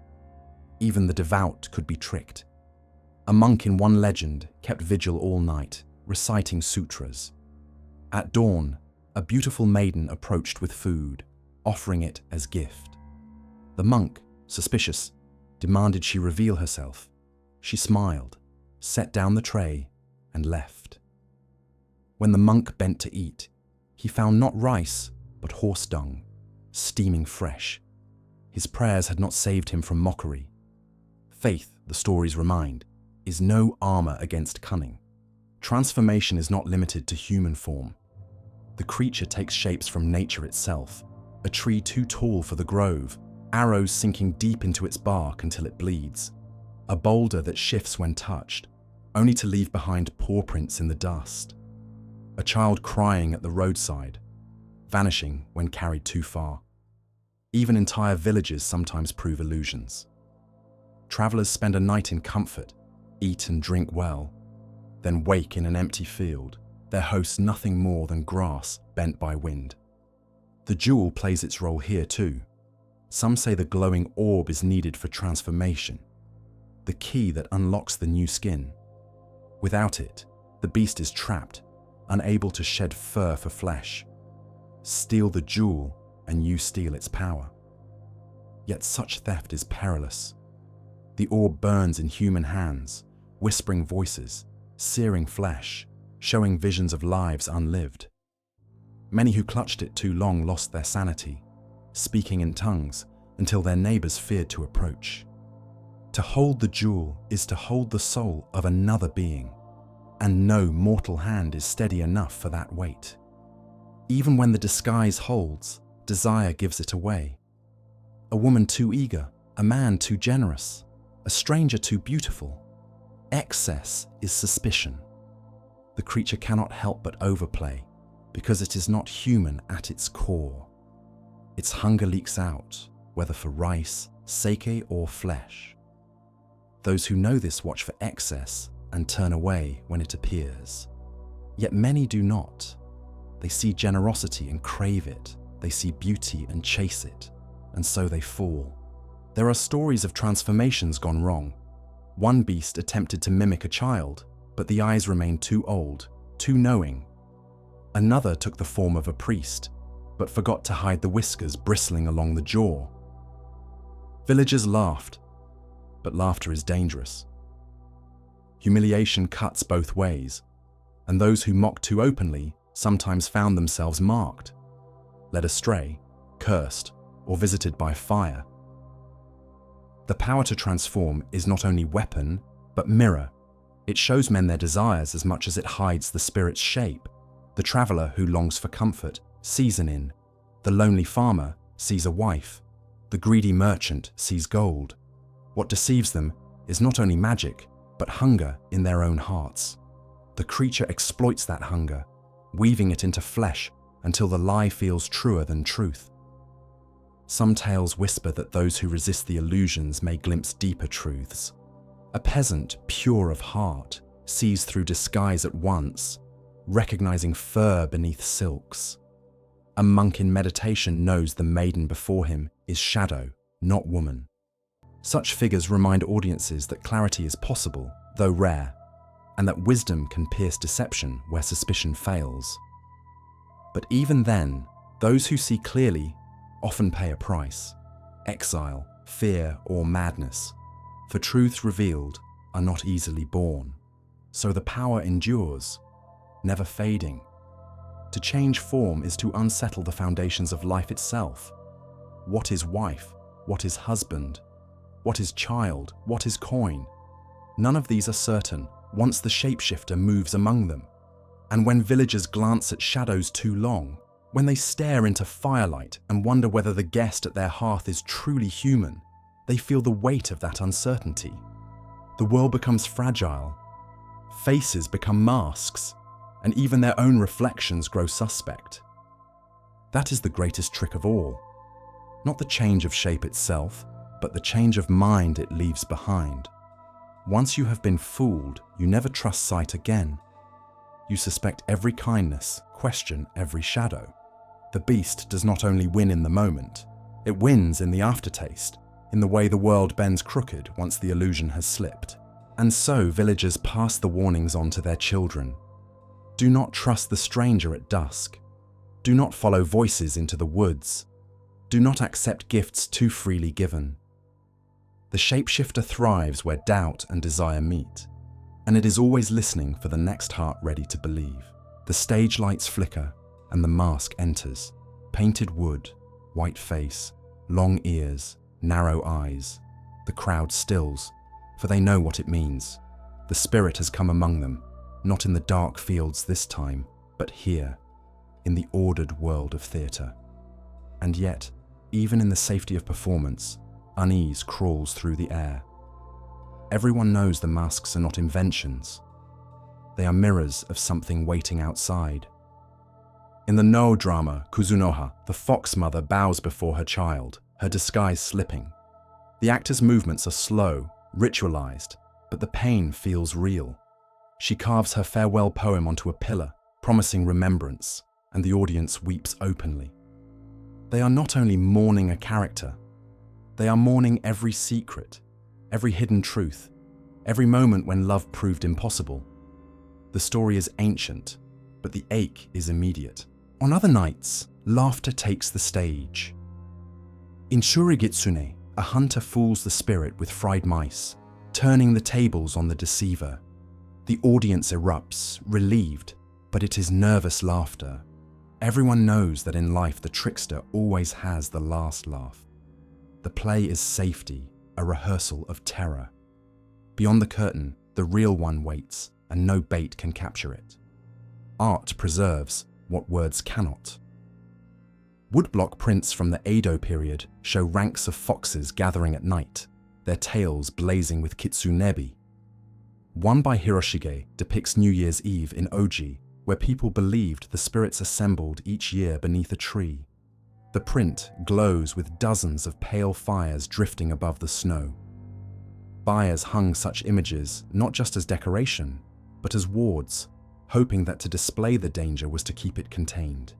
Even the devout could be tricked. A monk in one legend kept vigil all night, reciting sutras. At dawn, a beautiful maiden approached with food, offering it as gift. The monk, suspicious, demanded she reveal herself. She smiled, set down the tray, and left. When the monk bent to eat, he found not rice, but horse dung, steaming fresh. His prayers had not saved him from mockery. Faith, the stories remind, is no armor against cunning. Transformation is not limited to human form. The creature takes shapes from nature itself, a tree too tall for the grove, arrows sinking deep into its bark until it bleeds, a boulder that shifts when touched, only to leave behind paw prints in the dust, a child crying at the roadside, vanishing when carried too far. Even entire villages sometimes prove illusions. Travelers spend a night in comfort, eat and drink well, then wake in an empty field, their host nothing more than grass bent by wind. The jewel plays its role here too. Some say the glowing orb is needed for transformation, the key that unlocks the new skin. Without it, the beast is trapped, unable to shed fur for flesh. Steal the jewel and you steal its power. Yet such theft is perilous. The orb burns in human hands, whispering voices, searing flesh, showing visions of lives unlived. Many who clutched it too long lost their sanity, speaking in tongues, until their neighbors feared to approach. To hold the jewel is to hold the soul of another being, and no mortal hand is steady enough for that weight. Even when the disguise holds, desire gives it away. A woman too eager, a man too generous, a stranger too beautiful. Excess is suspicion. The creature cannot help but overplay, because it is not human at its core. Its hunger leaks out, whether for rice, sake, or flesh. Those who know this watch for excess and turn away when it appears. Yet many do not. They see generosity and crave it. They see beauty and chase it, and so they fall. There are stories of transformations gone wrong. One beast attempted to mimic a child, but the eyes remained too old, too knowing. Another took the form of a priest, but forgot to hide the whiskers bristling along the jaw. Villagers laughed, but laughter is dangerous. Humiliation cuts both ways, and those who mocked too openly sometimes found themselves marked, led astray, cursed, or visited by fire. The power to transform is not only weapon, but mirror. It shows men their desires as much as it hides the spirit's shape. The traveler who longs for comfort sees an inn. The lonely farmer sees a wife. The greedy merchant sees gold. What deceives them is not only magic, but hunger in their own hearts. The creature exploits that hunger, weaving it into flesh until the lie feels truer than truth. Some tales whisper that those who resist the illusions may glimpse deeper truths. A peasant, pure of heart, sees through disguise at once, recognizing fur beneath silks. A monk in meditation knows the maiden before him is shadow, not woman. Such figures remind audiences that clarity is possible, though rare, and that wisdom can pierce deception where suspicion fails. But even then, those who see clearly often pay a price: exile, fear, or madness. For truths revealed are not easily born. So the power endures, never fading. To change form is to unsettle the foundations of life itself. What is wife? What is husband? What is child? What is coin? None of these are certain once the shapeshifter moves among them. And when villagers glance at shadows too long, when they stare into firelight and wonder whether the guest at their hearth is truly human, they feel the weight of that uncertainty. The world becomes fragile. Faces become masks, and even their own reflections grow suspect. That is the greatest trick of all. Not the change of shape itself, but the change of mind it leaves behind. Once you have been fooled, you never trust sight again. You suspect every kindness, question every shadow. The beast does not only win in the moment, it wins in the aftertaste, in the way the world bends crooked once the illusion has slipped. And so villagers pass the warnings on to their children. Do not trust the stranger at dusk. Do not follow voices into the woods. Do not accept gifts too freely given. The shapeshifter thrives where doubt and desire meet, and it is always listening for the next heart ready to believe. The stage lights flicker, and the mask enters. Painted wood, white face, long ears, narrow eyes. The crowd stills, for they know what it means. The spirit has come among them, not in the dark fields this time, but here, in the ordered world of theatre. And yet, even in the safety of performance, unease crawls through the air. Everyone knows the masks are not inventions. They are mirrors of something waiting outside. In the No drama, Kuzunoha, the fox mother bows before her child, her disguise slipping. The actor's movements are slow, ritualized, but the pain feels real. She carves her farewell poem onto a pillar, promising remembrance, and the audience weeps openly. They are not only mourning a character, they are mourning every secret, every hidden truth, every moment when love proved impossible. The story is ancient, but the ache is immediate. On other nights, laughter takes the stage. In Kitsune, a hunter fools the spirit with fried mice, turning the tables on the deceiver. The audience erupts, relieved, but it is nervous laughter. Everyone knows that in life the trickster always has the last laugh. The play is safety, a rehearsal of terror. Beyond the curtain, the real one waits, and no bait can capture it. Art preserves what words cannot. Woodblock prints from the Edo period show ranks of foxes gathering at night, their tails blazing with kitsunebi. One by Hiroshige depicts New Year's Eve in Oji, where people believed the spirits assembled each year beneath a tree. The print glows with dozens of pale fires drifting above the snow. Buyers hung such images not just as decoration, but as wards, hoping that to display the danger was to keep it contained.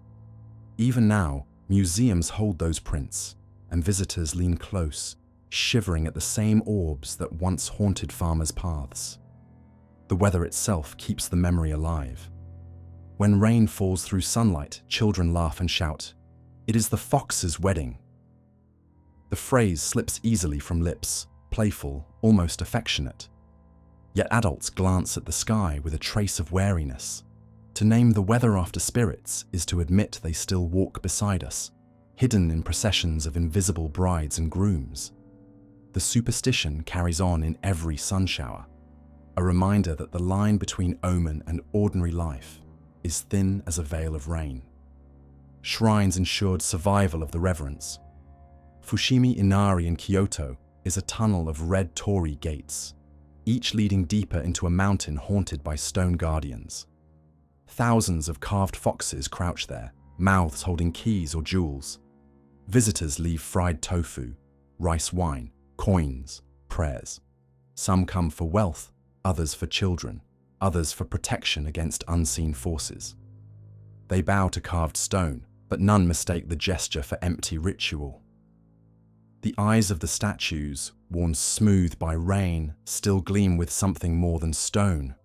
Even now, museums hold those prints, and visitors lean close, shivering at the same orbs that once haunted farmers' paths. The weather itself keeps the memory alive. When rain falls through sunlight, children laugh and shout, "It is the fox's wedding." The phrase slips easily from lips, playful, almost affectionate. Yet adults glance at the sky with a trace of wariness. To name the weather after spirits is to admit they still walk beside us, hidden in processions of invisible brides and grooms. The superstition carries on in every sun shower, a reminder that the line between omen and ordinary life is thin as a veil of rain. Shrines ensured survival of the reverence. Fushimi Inari in Kyoto is a tunnel of red torii gates, each leading deeper into a mountain haunted by stone guardians. Thousands of carved foxes crouch there, mouths holding keys or jewels. Visitors leave fried tofu, rice wine, coins, prayers. Some come for wealth, others for children, others for protection against unseen forces. They bow to carved stone, but none mistake the gesture for empty ritual. The eyes of the statues, worn smooth by rain, still gleam with something more than stone.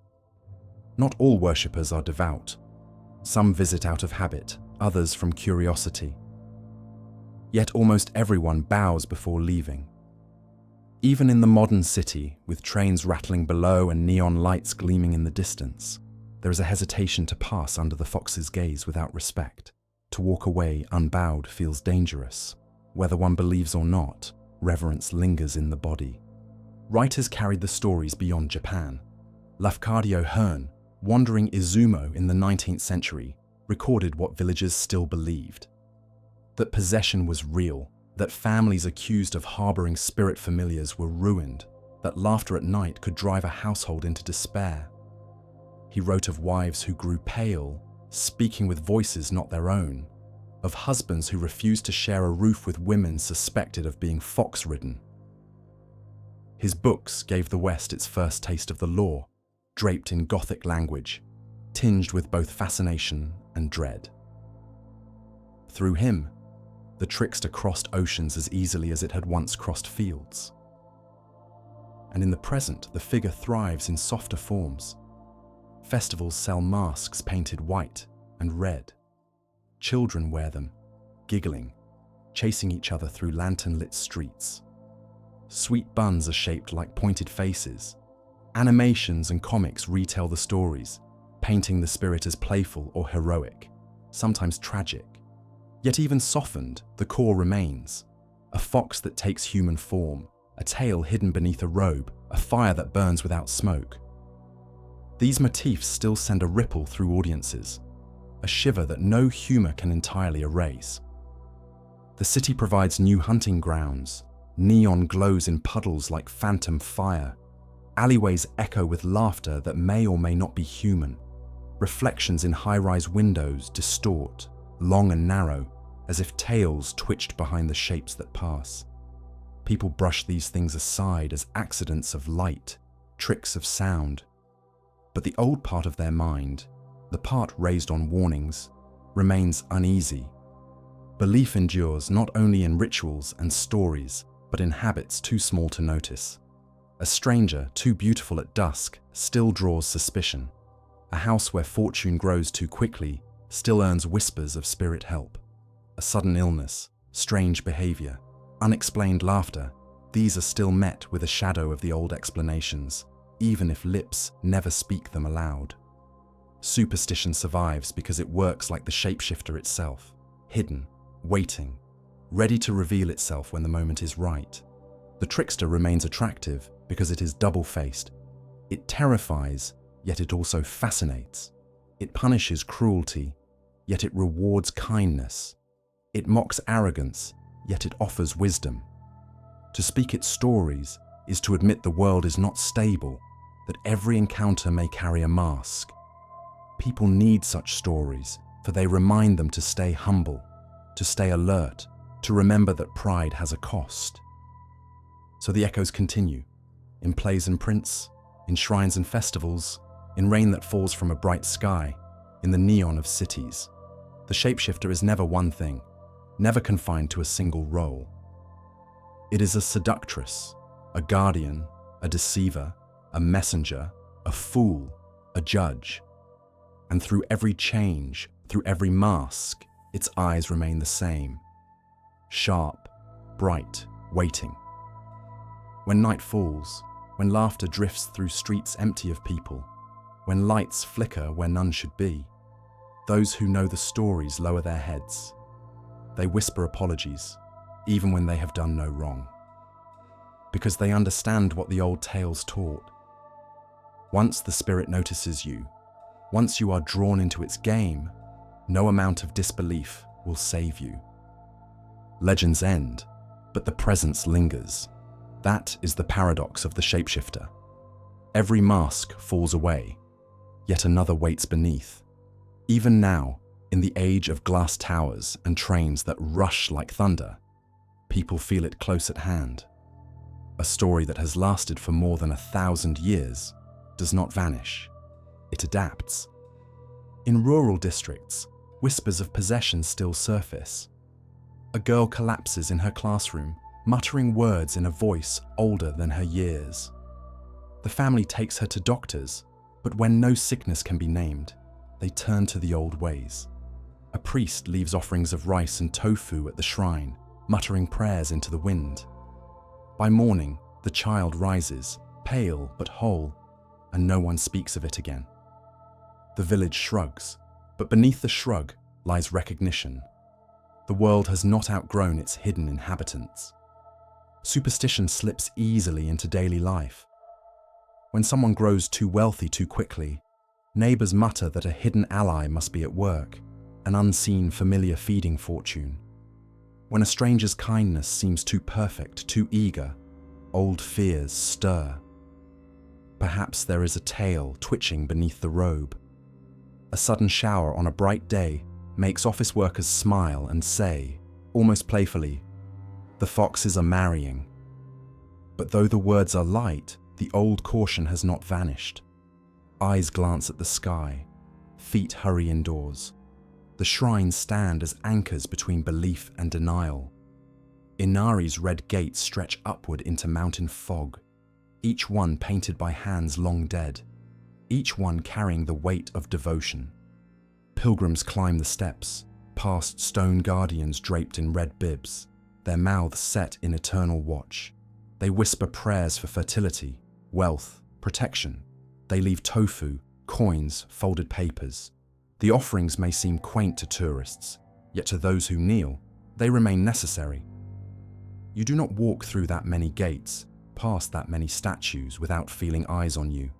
Not all worshippers are devout. Some visit out of habit, others from curiosity. Yet almost everyone bows before leaving. Even in the modern city, with trains rattling below and neon lights gleaming in the distance, there is a hesitation to pass under the fox's gaze without respect. To walk away unbowed feels dangerous. Whether one believes or not, reverence lingers in the body. Writers carried the stories beyond Japan. Lafcadio Hearn, wandering Izumo in the 19th century, recorded what villagers still believed. That possession was real, that families accused of harboring spirit familiars were ruined, that laughter at night could drive a household into despair. He wrote of wives who grew pale, speaking with voices not their own, of husbands who refused to share a roof with women suspected of being fox-ridden. His books gave the West its first taste of the law, draped in Gothic language, tinged with both fascination and dread. Through him, the trickster crossed oceans as easily as it had once crossed fields. And in the present, the figure thrives in softer forms. Festivals sell masks painted white and red. Children wear them, giggling, chasing each other through lantern-lit streets. Sweet buns are shaped like pointed faces. Animations and comics retell the stories, painting the spirit as playful or heroic, sometimes tragic. Yet even softened, the core remains. A fox that takes human form, a tail hidden beneath a robe, a fire that burns without smoke. These motifs still send a ripple through audiences, a shiver that no humor can entirely erase. The city provides new hunting grounds. Neon glows in puddles like phantom fire. Alleyways echo with laughter that may or may not be human. Reflections in high-rise windows distort, long and narrow, as if tails twitched behind the shapes that pass. People brush these things aside as accidents of light, tricks of sound. But the old part of their mind, the part raised on warnings, remains uneasy. Belief endures not only in rituals and stories, but in habits too small to notice. A stranger too beautiful at dusk still draws suspicion. A house where fortune grows too quickly still earns whispers of spirit help. A sudden illness, strange behavior, unexplained laughter, these are still met with a shadow of the old explanations, even if lips never speak them aloud. Superstition survives because it works like the shapeshifter itself, hidden, waiting, ready to reveal itself when the moment is right. The trickster remains attractive because it is double-faced. It terrifies, yet it also fascinates. It punishes cruelty, yet it rewards kindness. It mocks arrogance, yet it offers wisdom. To speak its stories is to admit the world is not stable, that every encounter may carry a mask. People need such stories, for they remind them to stay humble, to stay alert, to remember that pride has a cost. So the echoes continue, in plays and prints, in shrines and festivals, in rain that falls from a bright sky, in the neon of cities. The shapeshifter is never one thing, never confined to a single role. It is a seductress, a guardian, a deceiver, a messenger, a fool, a judge. And through every change, through every mask, its eyes remain the same. Sharp, bright, waiting. When night falls, when laughter drifts through streets empty of people, when lights flicker where none should be, those who know the stories lower their heads. They whisper apologies, even when they have done no wrong. Because they understand what the old tales taught. Once the spirit notices you, once you are drawn into its game, no amount of disbelief will save you. Legends end, but the presence lingers. That is the paradox of the shapeshifter. Every mask falls away, yet another waits beneath. Even now, in the age of glass towers and trains that rush like thunder, people feel it close at hand. A story that has lasted for more than 1,000 years does not vanish. It adapts. In rural districts, whispers of possession still surface. A girl collapses in her classroom, muttering words in a voice older than her years. The family takes her to doctors, but when no sickness can be named, they turn to the old ways. A priest leaves offerings of rice and tofu at the shrine, muttering prayers into the wind. By morning, the child rises, pale but whole, and no one speaks of it again. The village shrugs, but beneath the shrug lies recognition. The world has not outgrown its hidden inhabitants. Superstition slips easily into daily life. When someone grows too wealthy too quickly, neighbors mutter that a hidden ally must be at work, an unseen familiar feeding fortune. When a stranger's kindness seems too perfect, too eager, old fears stir. Perhaps there is a tail twitching beneath the robe. A sudden shower on a bright day makes office workers smile and say, almost playfully, "The foxes are marrying." But though the words are light, the old caution has not vanished. Eyes glance at the sky, feet hurry indoors. The shrines stand as anchors between belief and denial. Inari's red gates stretch upward into mountain fog, each one painted by hands long dead, each one carrying the weight of devotion. Pilgrims climb the steps, past stone guardians draped in red bibs, their mouths set in eternal watch. They whisper prayers for fertility, wealth, protection. They leave tofu, coins, folded papers. The offerings may seem quaint to tourists, yet to those who kneel, they remain necessary. You do not walk through that many gates, past that many statues without feeling eyes on you.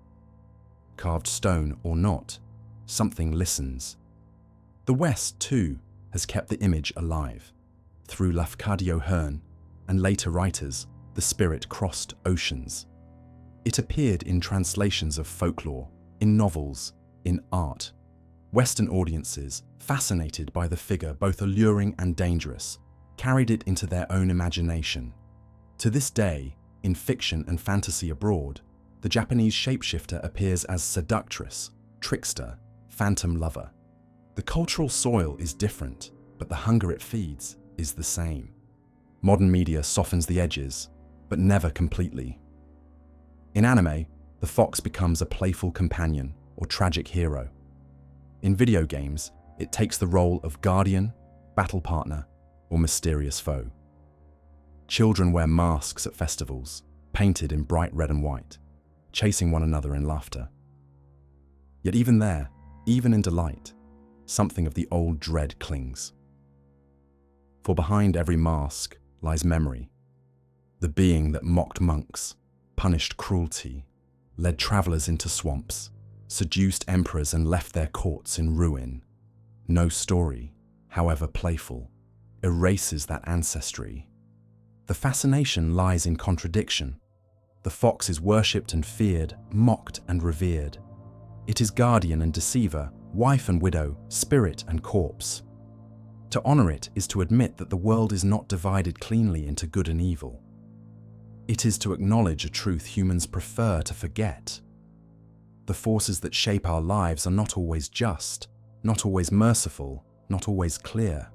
Carved stone or not, something listens. The West, too, has kept the image alive. Through Lafcadio Hearn and later writers, the spirit crossed oceans. It appeared in translations of folklore, in novels, in art. Western audiences, fascinated by the figure both alluring and dangerous, carried it into their own imagination. To this day, in fiction and fantasy abroad, the Japanese shapeshifter appears as seductress, trickster, phantom lover. The cultural soil is different, but the hunger it feeds is the same. Modern media softens the edges, but never completely. In anime, the fox becomes a playful companion or tragic hero. In video games, it takes the role of guardian, battle partner, or mysterious foe. Children wear masks at festivals, painted in bright red and white, chasing one another in laughter. Yet even there, even in delight, something of the old dread clings. For behind every mask lies memory, the being that mocked monks, punished cruelty, led travelers into swamps, seduced emperors and left their courts in ruin. No story, however playful, erases that ancestry. The fascination lies in contradiction. The fox is worshipped and feared, mocked and revered. It is guardian and deceiver, wife and widow, spirit and corpse. To honor it is to admit that the world is not divided cleanly into good and evil. It is to acknowledge a truth humans prefer to forget. The forces that shape our lives are not always just, not always merciful, not always clear.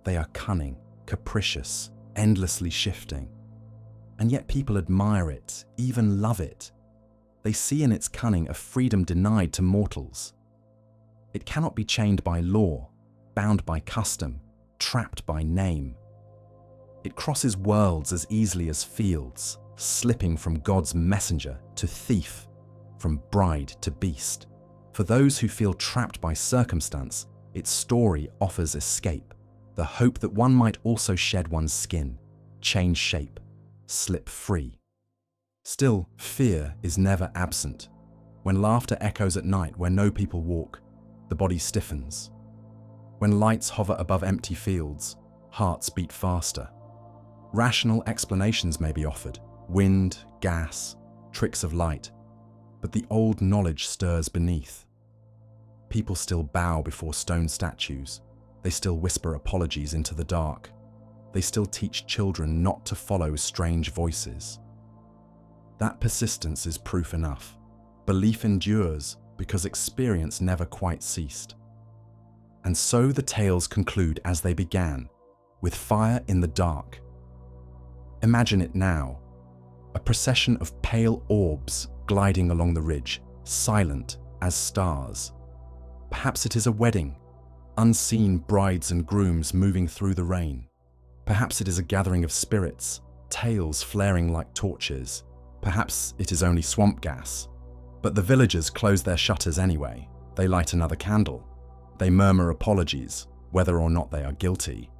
They are cunning, capricious, endlessly shifting. And yet people admire it, even love it. They see in its cunning a freedom denied to mortals. It cannot be chained by law, bound by custom, trapped by name. It crosses worlds as easily as fields, slipping from God's messenger to thief, from bride to beast. For those who feel trapped by circumstance, its story offers escape, the hope that one might also shed one's skin, change shape, slip free. Still, fear is never absent. When laughter echoes at night where no people walk, the body stiffens. When lights hover above empty fields, hearts beat faster. Rational explanations may be offered, wind, gas, tricks of light, but the old knowledge stirs beneath. People still bow before stone statues. They still whisper apologies into the dark. They still teach children not to follow strange voices. That persistence is proof enough. Belief endures because experience never quite ceased. And so the tales conclude as they began, with fire in the dark. Imagine it now, a procession of pale orbs gliding along the ridge, silent as stars. Perhaps it is a wedding, unseen brides and grooms moving through the rain. Perhaps it is a gathering of spirits, tails flaring like torches. Perhaps it is only swamp gas. But the villagers close their shutters anyway. They light another candle. They murmur apologies, whether or not they are guilty.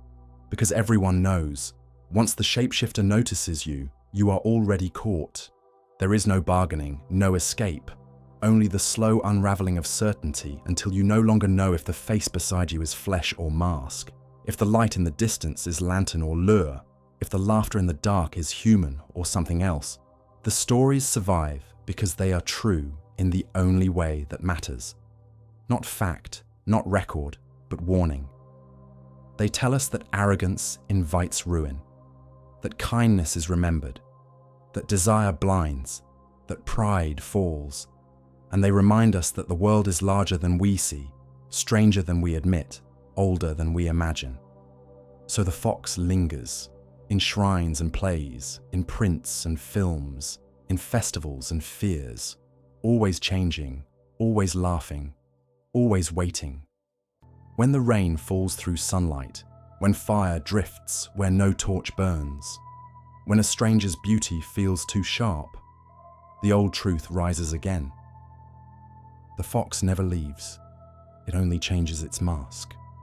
Because everyone knows, once the shapeshifter notices you, you are already caught. There is no bargaining, no escape, only the slow unraveling of certainty until you no longer know if the face beside you is flesh or mask, if the light in the distance is lantern or lure, if the laughter in the dark is human or something else. The stories survive because they are true in the only way that matters. Not fact, not record, but warning. They tell us that arrogance invites ruin, that kindness is remembered, that desire blinds, that pride falls, and they remind us that the world is larger than we see, stranger than we admit, older than we imagine. So the fox lingers, in shrines and plays, in prints and films, in festivals and fears, always changing, always laughing, always waiting. When the rain falls through sunlight, when fire drifts where no torch burns, when a stranger's beauty feels too sharp, the old truth rises again. The fox never leaves, it only changes its mask.